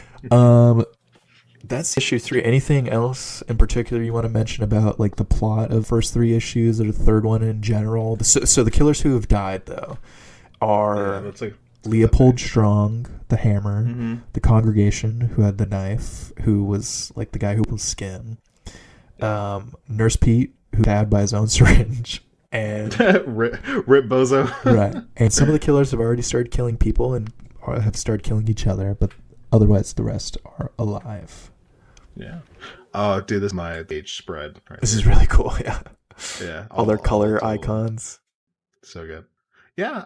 That's issue 3. Anything else in particular you want to mention about like the plot of first 3 issues or the third one in general? So the killers who have died though are Leopold Strong, the hammer, the congregation who had the knife, who was like the guy who was skin, Nurse Pete, who died by his own syringe. And Rip Bozo. Right. And some of the killers have already started killing people and have started killing each other, but otherwise the rest are alive. Yeah. Oh, dude, this is my page spread. Right this is really cool. Yeah. Yeah. All their color icons. So good. Yeah.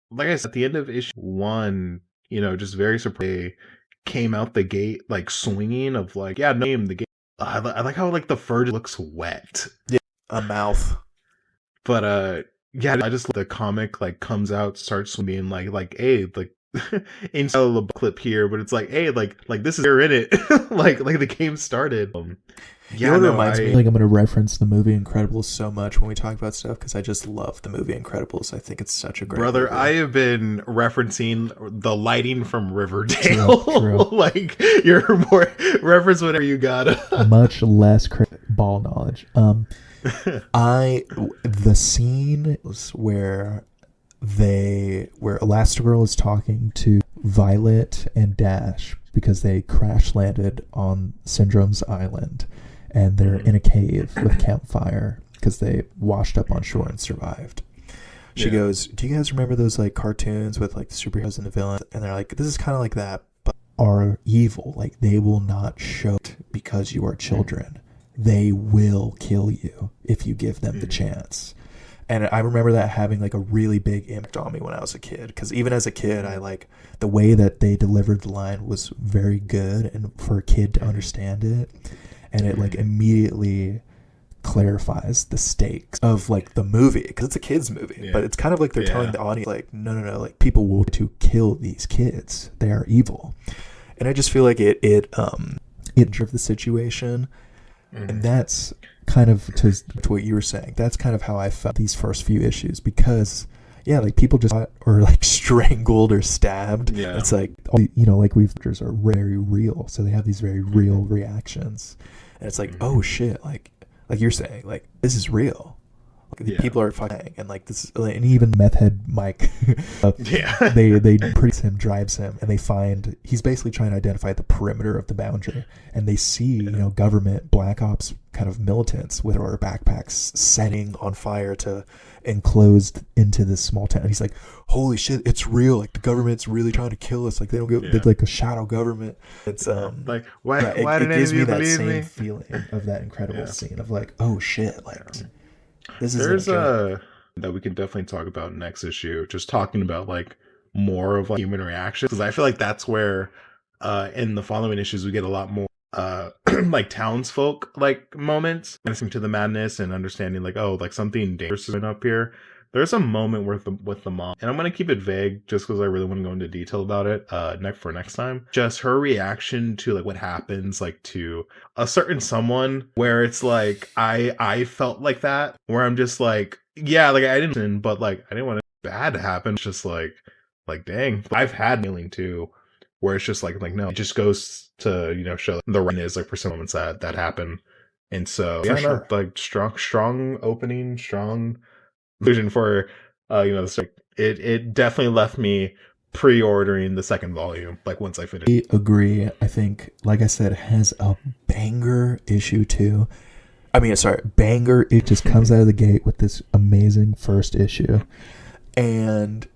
Like I said, at the end of issue 1, just very surprised, came out the gate like swinging of like, yeah, name the gate. I like how like the fur looks wet. Yeah. A mouth. But yeah, I just the comic like comes out, starts being like hey, like inside a little clip here, but it's like hey, like this is you're in it, like the game started. Yeah, it reminds me. Like I'm gonna reference the movie Incredibles so much when we talk about stuff because I just love the movie Incredibles. I think it's such a great movie. I have been referencing the lighting from Riverdale. True. Like you're more reference whatever you got. Much less ball knowledge. The scene where Elastigirl is talking to Violet and Dash because they crash landed on Syndrome's island and they're in a cave with a campfire because they washed up on shore and survived. She goes, do you guys remember those like cartoons with like the superheroes and the villains? And they're like, this is kind of like that, but are evil. Like they will not show it because you are children. They will kill you if you give them the chance. And I remember that having like a really big impact on me when I was a kid. Because even as a kid, I like the way that they delivered the line was very good and for a kid to understand it. And it like immediately clarifies the stakes of like the movie. Because it's a kid's movie. But it's kind of like they're telling the audience like, no, like people will to kill these kids. They are evil. And I just feel like it drove the situation. And that's kind of to what you were saying. That's kind of how I felt these first few issues because, yeah, like people just got, or like strangled or stabbed. Yeah. It's like, like weavers are very real. So they have these very real reactions. And it's like, oh shit, like you're saying, like this is real. Like, people are fucking, and like this, and even meth head Mike, they pretty him, drives him, and they find he's basically trying to identify the perimeter of the boundary, and they see government black ops kind of militants with our backpacks setting on fire to enclosed into this small town. And he's like, holy shit, it's real! Like the government's really trying to kill us. Like they don't go, they're like a shadow government. It's like why did it gives me that believe same me? feeling of that incredible scene of like, oh shit, like. There's that we can definitely talk about next issue. Just talking about like more of like human reaction because I feel like that's where in the following issues we get a lot more like townsfolk like moments, listening to the madness and understanding like like something dangerous is going up here. There's a moment with the mom, and I'm gonna keep it vague just because I really want to go into detail about it next time. Just her reaction to like what happens like to a certain someone, where it's like I felt like that, where I'm just like like I didn't, but like I didn't want it bad to happen. It's just like dang, I've had feeling too, where it's just like no, it just goes to show the right is like for some moments that happen, and so sure. Like strong opening, strong. Vision for it definitely left me pre-ordering the second volume like once I finished. I agree. I think like I said, it has a banger issue too. Banger. It just comes out of the gate with this amazing first issue, and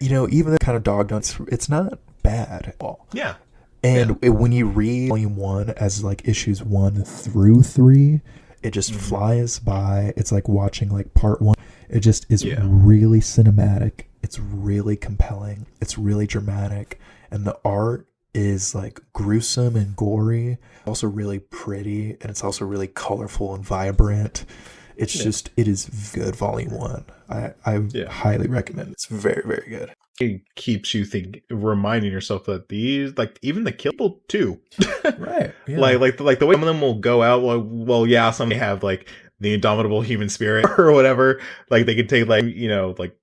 even the kind of dogged on, it's not bad at all. Yeah. And when you read volume 1 as like issues 1 through 3, it just flies by. It's like watching like part 1. It just is Yeah. really cinematic. It's really compelling. It's really dramatic. And the art is like gruesome and gory, also really pretty, and it's also really colorful and vibrant. It's just, it is good. Volume 1. I highly recommend it. It's very, very good. It keeps you reminding yourself that these, like, even the kill too. Right. Yeah. Like the way some of them will go out. Well, yeah, some may have like the indomitable human spirit or whatever. Like they could take like, like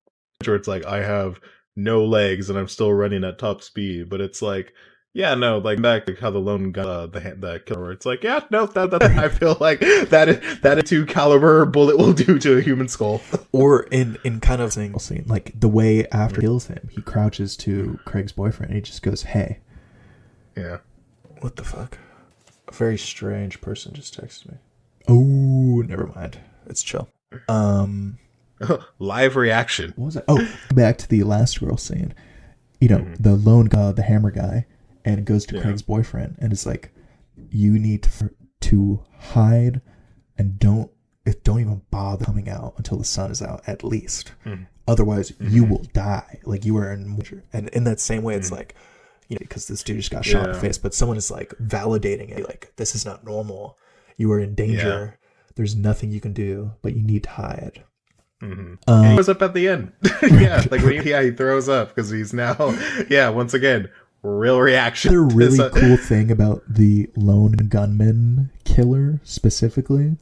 where it's like, I have no legs and I'm still running at top speed, but it's like, yeah, no, like back to how the lone gun, the killer, where it's like, yeah, no, that I feel like that a 2 caliber bullet will do to a human skull. Or in kind of scene, like the way after he kills him, he crouches to Craig's boyfriend and he just goes, "Hey." Yeah. What the fuck? A very strange person just texted me. Oh, never mind. It's chill. Live reaction. What was it? Oh, back to the last girl scene. The lone guy, the hammer guy, and it goes to Craig's boyfriend, and it's like, you need to hide and don't even bother coming out until the sun is out, at least. Otherwise, you will die. Like, you are in danger. And in that same way, it's like, because this dude just got shot in the face, but someone is like validating it, like, this is not normal. You are in danger. There's nothing you can do, but you need to hide. And he goes up at the end. Like when he throws up because he's now, once again, real reaction. Another really cool thing about the lone gunman killer specifically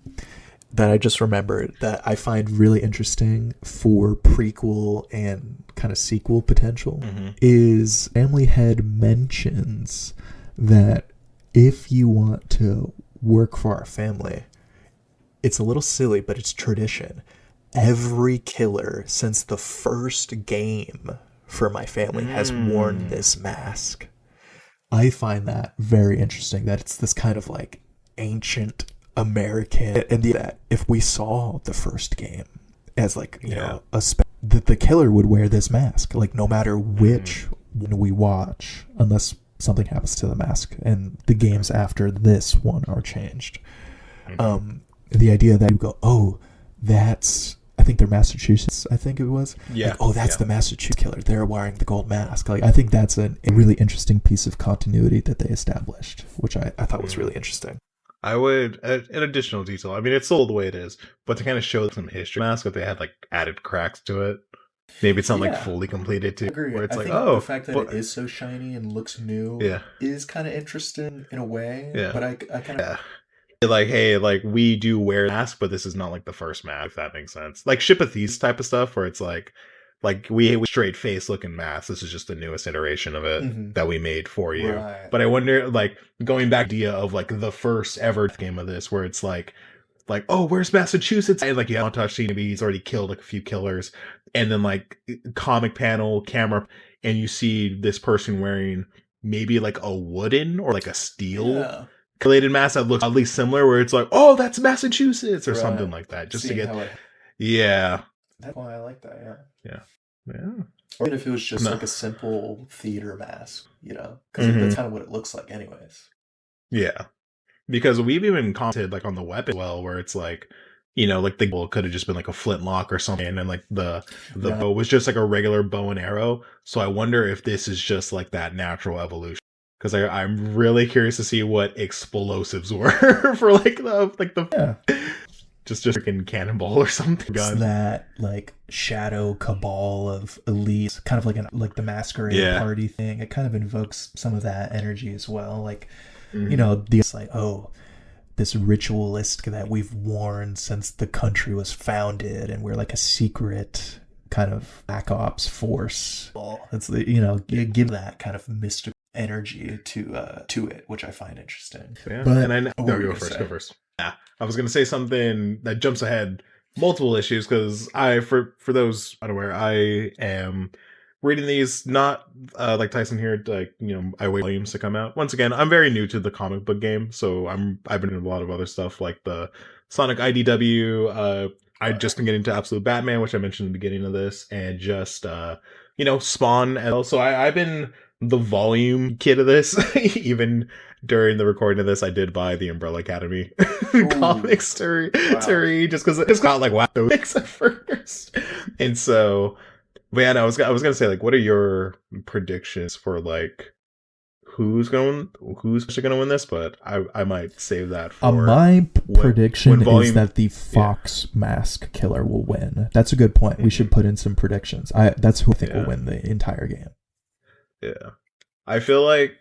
that I just remembered that I find really interesting for prequel and kind of sequel potential is Family Head mentions that if you want to work for our family, it's a little silly, but it's tradition. Every killer since the first game for my family has worn this mask. I find that very interesting, that it's this kind of like ancient American, and that if we saw the first game as like, you know, that the killer would wear this mask, like no matter which one we watch, unless something happens to the mask, and the games after this one are changed. The idea that you go, oh, that's, I think they're Massachusetts, I think it was. Yeah. Like, oh, that's the Massachusetts killer. They're wearing the gold mask. Like, I think that's a really interesting piece of continuity that they established, which I thought was really interesting. I would, an additional detail, I mean, it's sold the way it is, but to kind of show some history mask, if they had like added cracks to it, maybe it's not like fully completed too. I agree. Where it's I like, think oh, the fact that it is so shiny and looks new is kind of interesting in a way. Yeah. But I kind of like, hey, like we do wear masks, but this is not like the first mask, if that makes sense. Like Ship of Thieves type of stuff, where it's like we straight face looking masks. This is just the newest iteration of it that we made for you. Right. But I wonder, like going back to the idea of like the first ever game of this, where it's like, oh, where's Massachusetts? And like you have montage scene, he's already killed like a few killers, and then like comic panel camera, and you see this person wearing maybe like a wooden or like a steel related mask that looks oddly similar, where it's like, oh, that's Massachusetts or something like that, just to get that's why I like that. Yeah. Or even if it was just like a simple theater mask, you know, because that's kind of what it looks like anyways. Yeah, because we've even commented like on the weapon as well, where it's like, you know, like the bow could have just been like a flintlock or something, and like the bow was just like a regular bow and arrow. So I wonder if this is just like that natural evolution, because I'm really curious to see what explosives were for like the just freaking cannonball or something. It's that like shadow cabal of elites, kind of like the masquerade party thing. It kind of invokes some of that energy as well. Like, you know, it's like, oh, this ritualistic that we've worn since the country was founded, and we're like a secret kind of black ops force. It's the, you know, give that kind of mystical energy to it, which I find interesting. Yeah. But and go first. Yeah, I was gonna say something that jumps ahead multiple issues, because for those unaware, I am reading these not like Tyson here, like, you know, I wait volumes to come out. Once again, I'm very new to the comic book game, so I've been in a lot of other stuff like the Sonic IDW. I just been getting into Absolute Batman, which I mentioned in the beginning of this, and just you know, Spawn as well. So I've been the volume kit of this. Even during the recording of this, I did buy the Umbrella Academy comics to read, just because it's got like wow things at first. And so, man, I was gonna say, like, what are your predictions for like who's actually gonna win this? But I might save that for my prediction is that the yeah. Fox Mask Killer will win. That's a good point. We should put in some predictions. That's who I think will win the entire game. Yeah, I feel like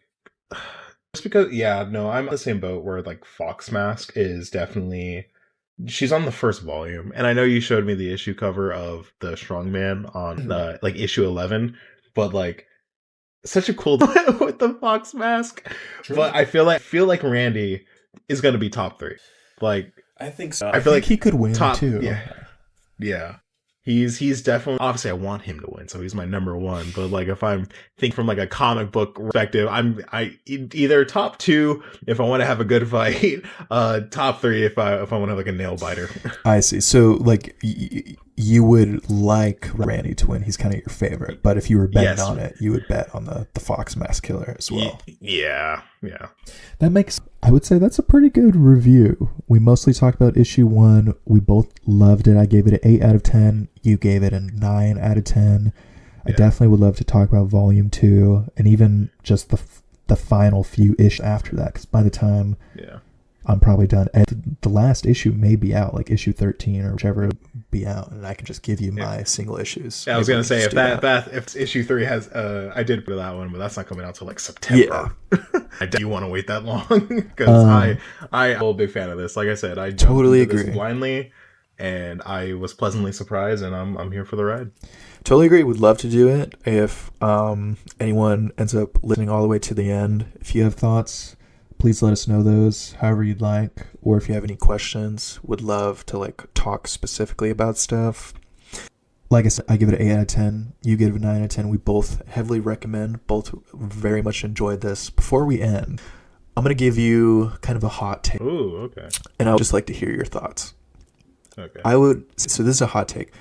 just because I'm on the same boat where like Fox Mask is definitely, she's on the first volume, and I know you showed me the issue cover of the Strongman on like issue 11, but like such a cool with the Fox Mask. True. But I feel like Randy is gonna be top 3. Like I think so. I feel like he could win too. Yeah. He's definitely, obviously I want him to win, so he's my number 1. But like if I'm thinking from like a comic book perspective, I either top 2 if I want to have a good fight, top 3 if I want to have like a nail biter. I see. So like you would like Randy to win. He's kind of your favorite, but if you were betting on it, you would bet on the Fox Mask Killer as well. Yeah. That makes, I would say that's a pretty good review. We mostly talked about issue 1. We both loved it. I gave it an 8 out of 10. You gave it a 9 out of 10. I definitely would love to talk about volume 2 and even just the final few issues after that, because by the time I'm probably done, the last issue may be out, like issue 13 or whichever will be out, and I can just give you my single issues. I was gonna say if issue 3 has I did for that one, but that's not coming out till like September. I do want to wait that long because I'm a big fan of this. Like I said, I totally agree this blindly, and I was pleasantly surprised, and I'm here for the ride. Totally agree. Would love to do it if anyone ends up listening all the way to the end. If you have thoughts, please let us know those however you'd like, or if you have any questions, would love to like talk specifically about stuff. Like I said, I give it an 8 out of 10. You give it a 9 out of 10. We both heavily recommend, both very much enjoyed this. Before we end, I'm going to give you kind of a hot take. Ooh, okay. And I would just like to hear your thoughts. Okay. So this is a hot take.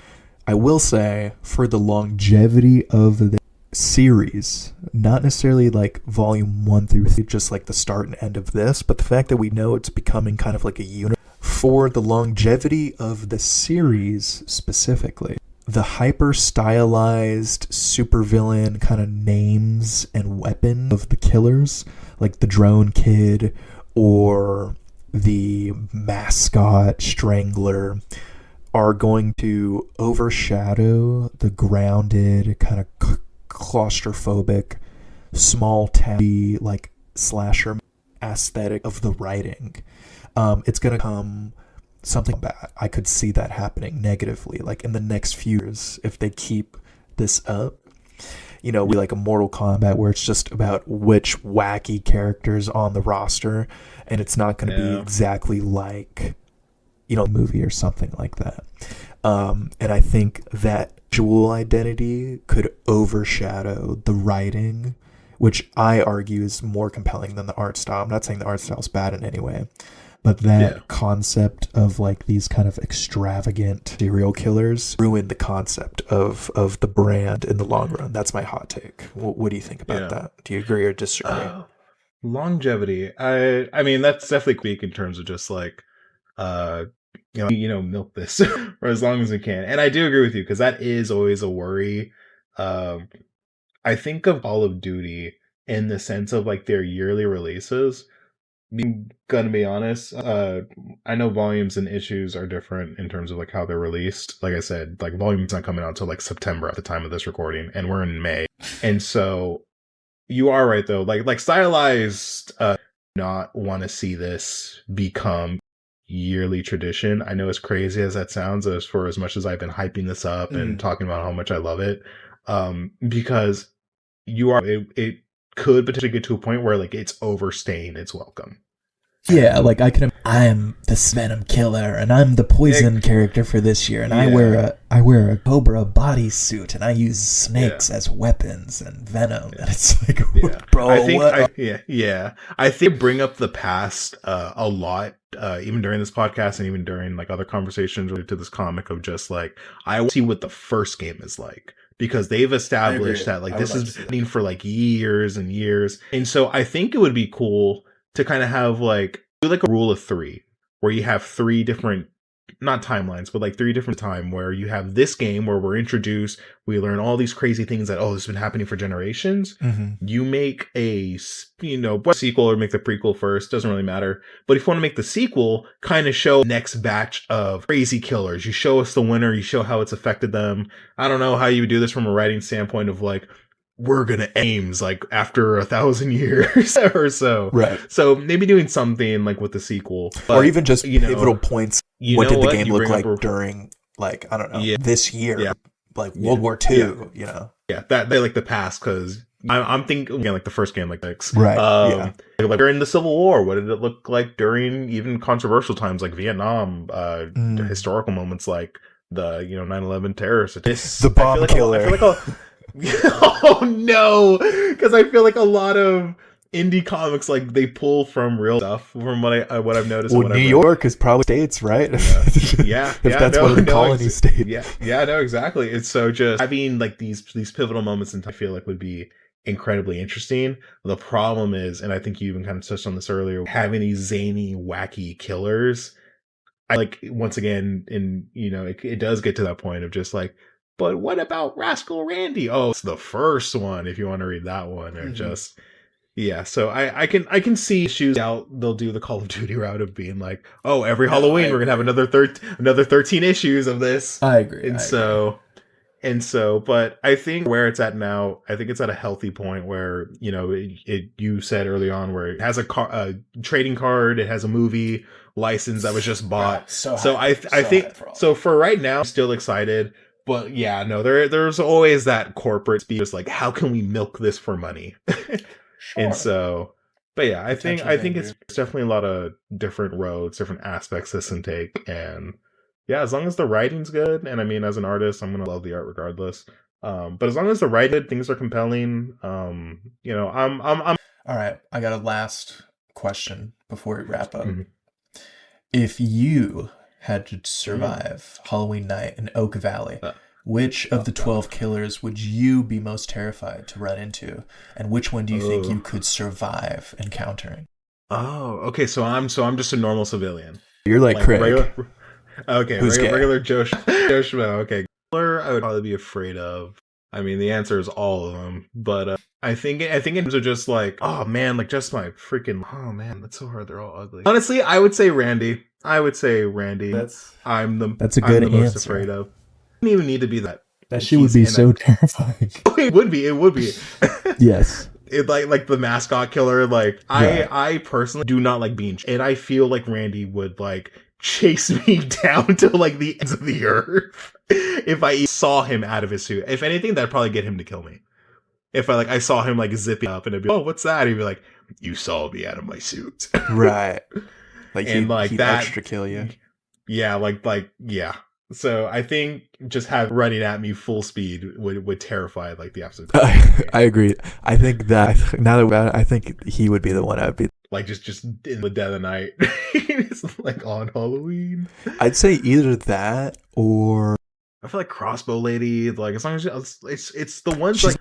I will say, for the longevity of the series, not necessarily like volume 1 through 3, just like the start and end of this, but the fact that we know it's becoming kind of like a unit, for the longevity of the series specifically, the hyper stylized supervillain kind of names and weapons of the killers, like the drone kid or the mascot strangler, are going to overshadow the grounded kind of claustrophobic small town like slasher aesthetic of the writing. It's gonna come something bad. I could see that happening negatively, like in the next few years, if they keep this up. We like a Mortal Kombat where it's just about which wacky characters on the roster, and it's not going to be exactly like a movie or something like that. And I think that visual identity could overshadow the writing, which I argue is more compelling than the art style. I'm not saying the art style is bad in any way, but that concept of like these kind of extravagant serial killers ruin the concept of the brand in the long run. That's my hot take. What do you think about that? Do you agree or disagree? Longevity. I mean, that's definitely weak in terms of just like, milk this for as long as we can. And I do agree with you, because that is always a worry. I think of Call of Duty in the sense of like their yearly releases. Being gonna be honest, I know volumes and issues are different in terms of like how they're released. Like I said, like volume's not coming out until like September at the time of this recording, and we're in May. And so you are right though, like stylized, not want to see this become yearly tradition. I know, as crazy as that sounds, as for as much as I've been hyping this up and talking about how much I love it, because it could potentially get to a point where like it's overstaying its welcome. Yeah, like I'm the Venom killer, and I'm the poison character for this year, and I wear a Cobra bodysuit, and I use snakes as weapons and venom, and it's like, bro, I think bring up the past a lot, even during this podcast and even during like other conversations related to this comic, of just like, I want to see what the first game is like because they've established that like this is happening for like years and years. And so I think it would be cool to kind of have like do like a rule of 3 where you have 3 different not timelines, but like 3 different time where you have this game where we're introduced, we learn all these crazy things that, oh, this has been happening for generations. You make a, sequel or make the prequel first, doesn't really matter. But if you want to make the sequel, kind of show next batch of crazy killers. You show us the winner, you show how it's affected them. I don't know how you would do this from a writing standpoint of like, we're gonna aims like after 1,000 years or so. Right. So maybe doing something like with the sequel. But, or even just pivotal points. What did the game look like during, like, I don't know, this year, like World War II, Yeah, that they like the past, because I'm thinking again, like the first game, like right, like during the Civil War, what did it look like during even controversial times like Vietnam, historical moments like the 9/11 terrorists, the bomb killer. I feel like oh no, because I feel like a lot of indie comics like they pull from real stuff from what I've noticed. Well, New York is probably states, right? Yeah, if that's one of the colony states. Yeah, no, exactly. It's so just having like these pivotal moments, and I feel like would be incredibly interesting. The problem is, and I think you even kind of touched on this earlier, having these zany, wacky killers. I like once again, it does get to that point of just like, but what about Rascal Randy? Oh, it's the first one if you want to read that one, or just. Yeah, so I can see issues out. They'll do the Call of Duty route of being like, oh, every Halloween we're gonna have another 13 issues of this. I agree. And so, but I think where it's at now, I think it's at a healthy point where you said early on where it has a trading card, it has a movie license that was just bought. So I think so for right now, I'm still excited. But yeah, no, there's always that corporate speed, just like how can we milk this for money. Sure. And so, but yeah, I think it's definitely a lot of different roads, different aspects this can take, and yeah, as long as the writing's good, and I mean, as an artist, I'm gonna love the art regardless. But as long as the writing, things are compelling, I'm. All right, I got a last question before we wrap up. If you had to survive Halloween night in Oak Valley, which of the 12 killers would you be most terrified to run into? And which one do you think you could survive encountering? Oh, okay. So I'm just a normal civilian. You're like Craig. Regular Joe Schmo. Okay. Killer I would probably be afraid of. I mean, the answer is all of them. But I think in terms of just like, oh man, like just my freaking, oh man, that's so hard. They're all ugly. Honestly, I would say Randy. That's a good answer. Most afraid of. Didn't even need to be that. That shit would be so terrifying. It would be. Yes. It like the mascot killer. Like I personally do not like being, and I feel like Randy would like chase me down to like the ends of the earth if I saw him out of his suit. If anything, that'd probably get him to kill me. If I saw him like zipping up and it'd be, oh, what's that? He'd be like, you saw me out of my suit. Right. Like and he'd that extra kill you. Yeah, yeah. So I think just running at me full speed would terrify like the absolute. I agree. I think that now that I think he would be the one I'd be like just in the dead of night. It's like on Halloween. I'd say either that or I feel like Crossbow Lady. Like as long as it's the ones like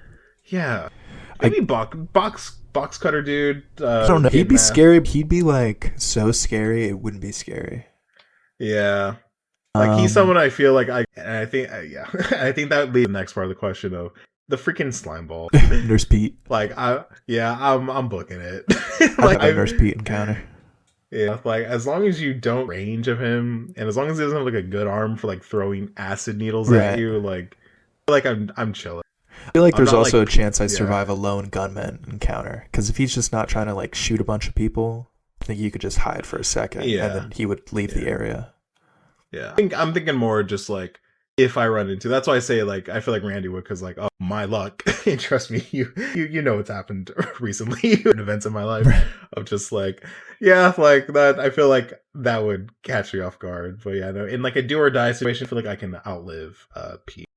maybe box cutter dude. I don't know. He'd be scary. He'd be like so scary it wouldn't be scary. Yeah. Like he's someone I feel like I think I think that would be the next part of the question of the freaking slime ball. Nurse Pete. Like I'm booking it. Like a Nurse Pete encounter. Yeah, like as long as you don't range of him, and as long as he doesn't have like a good arm for like throwing acid needles at you, like I'm chilling. I feel like there's also a chance I survive a lone gunman encounter, because if he's just not trying to like shoot a bunch of people, I think you could just hide for a second, and then he would leave the area. Yeah, I'm thinking more just like if I run into. That's why I say like I feel like Randy would, because like, oh, my luck. And trust me, you know what's happened recently in events in my life of just like like that. I feel like that would catch me off guard. But yeah, no, in like a do or die situation, I feel like I can outlive Pete.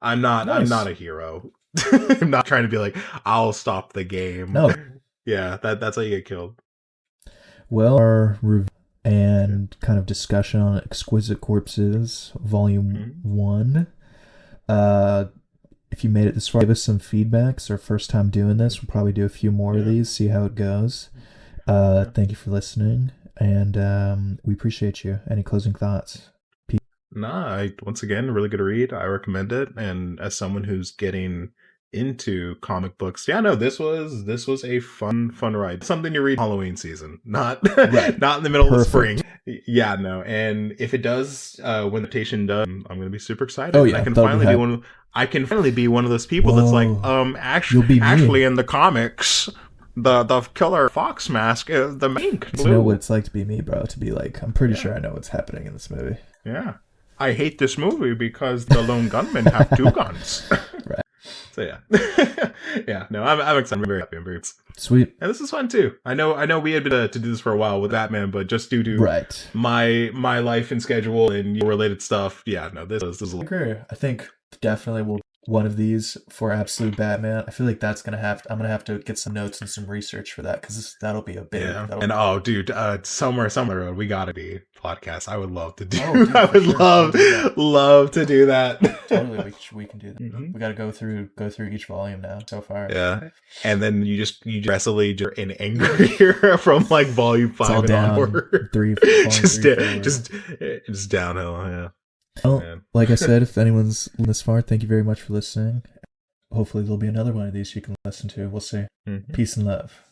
I'm not a hero. I'm not trying to be like I'll stop the game. No. Yeah, that's how you get killed. Well, our review and kind of discussion on Exquisite Corpses, Volume 1. if you made it this far, give us some feedback. It's our first time doing this. We'll probably do a few more of these, see how it goes. Thank you for listening, and we appreciate you. Any closing thoughts? Nah, once again, really good read. I recommend it. And as someone who's getting into comic books, no, this was a fun ride. Something to read Halloween season, not not in the middle of the spring. Yeah, no. And if it does, when the adaptation does, I'm gonna be super excited. Oh yeah, I can finally be one of those people that's like, actually in the comics, the killer fox mask, the main blue. To know what it's like to be me, bro. To be like, I'm pretty sure I know what's happening in this movie. Yeah. I hate this movie because the lone gunmen have 2 guns. Right. So yeah. Yeah, no, I'm excited. I'm very happy. I'm very excited. Sweet. And this is fun too. I know we had been to do this for a while with Batman, but just due to my life and schedule and related stuff, this is I agree. I think definitely we'll one of these for Absolute Batman. I feel like I'm gonna have to get some notes and some research for that, because that'll be a big. And dude, somewhere road, we gotta be podcast. I would love to do. I would love to do that. Totally, we can do that. Mm-hmm. We gotta go through each volume now so far. Yeah, and then you wrestle in anger here from like volume 5 and onward. 3, just downhill. Yeah. Well, like I said, if anyone's this far, thank you very much for listening. Hopefully there'll be another one of these you can listen to. We'll see. Mm-hmm. Peace and love.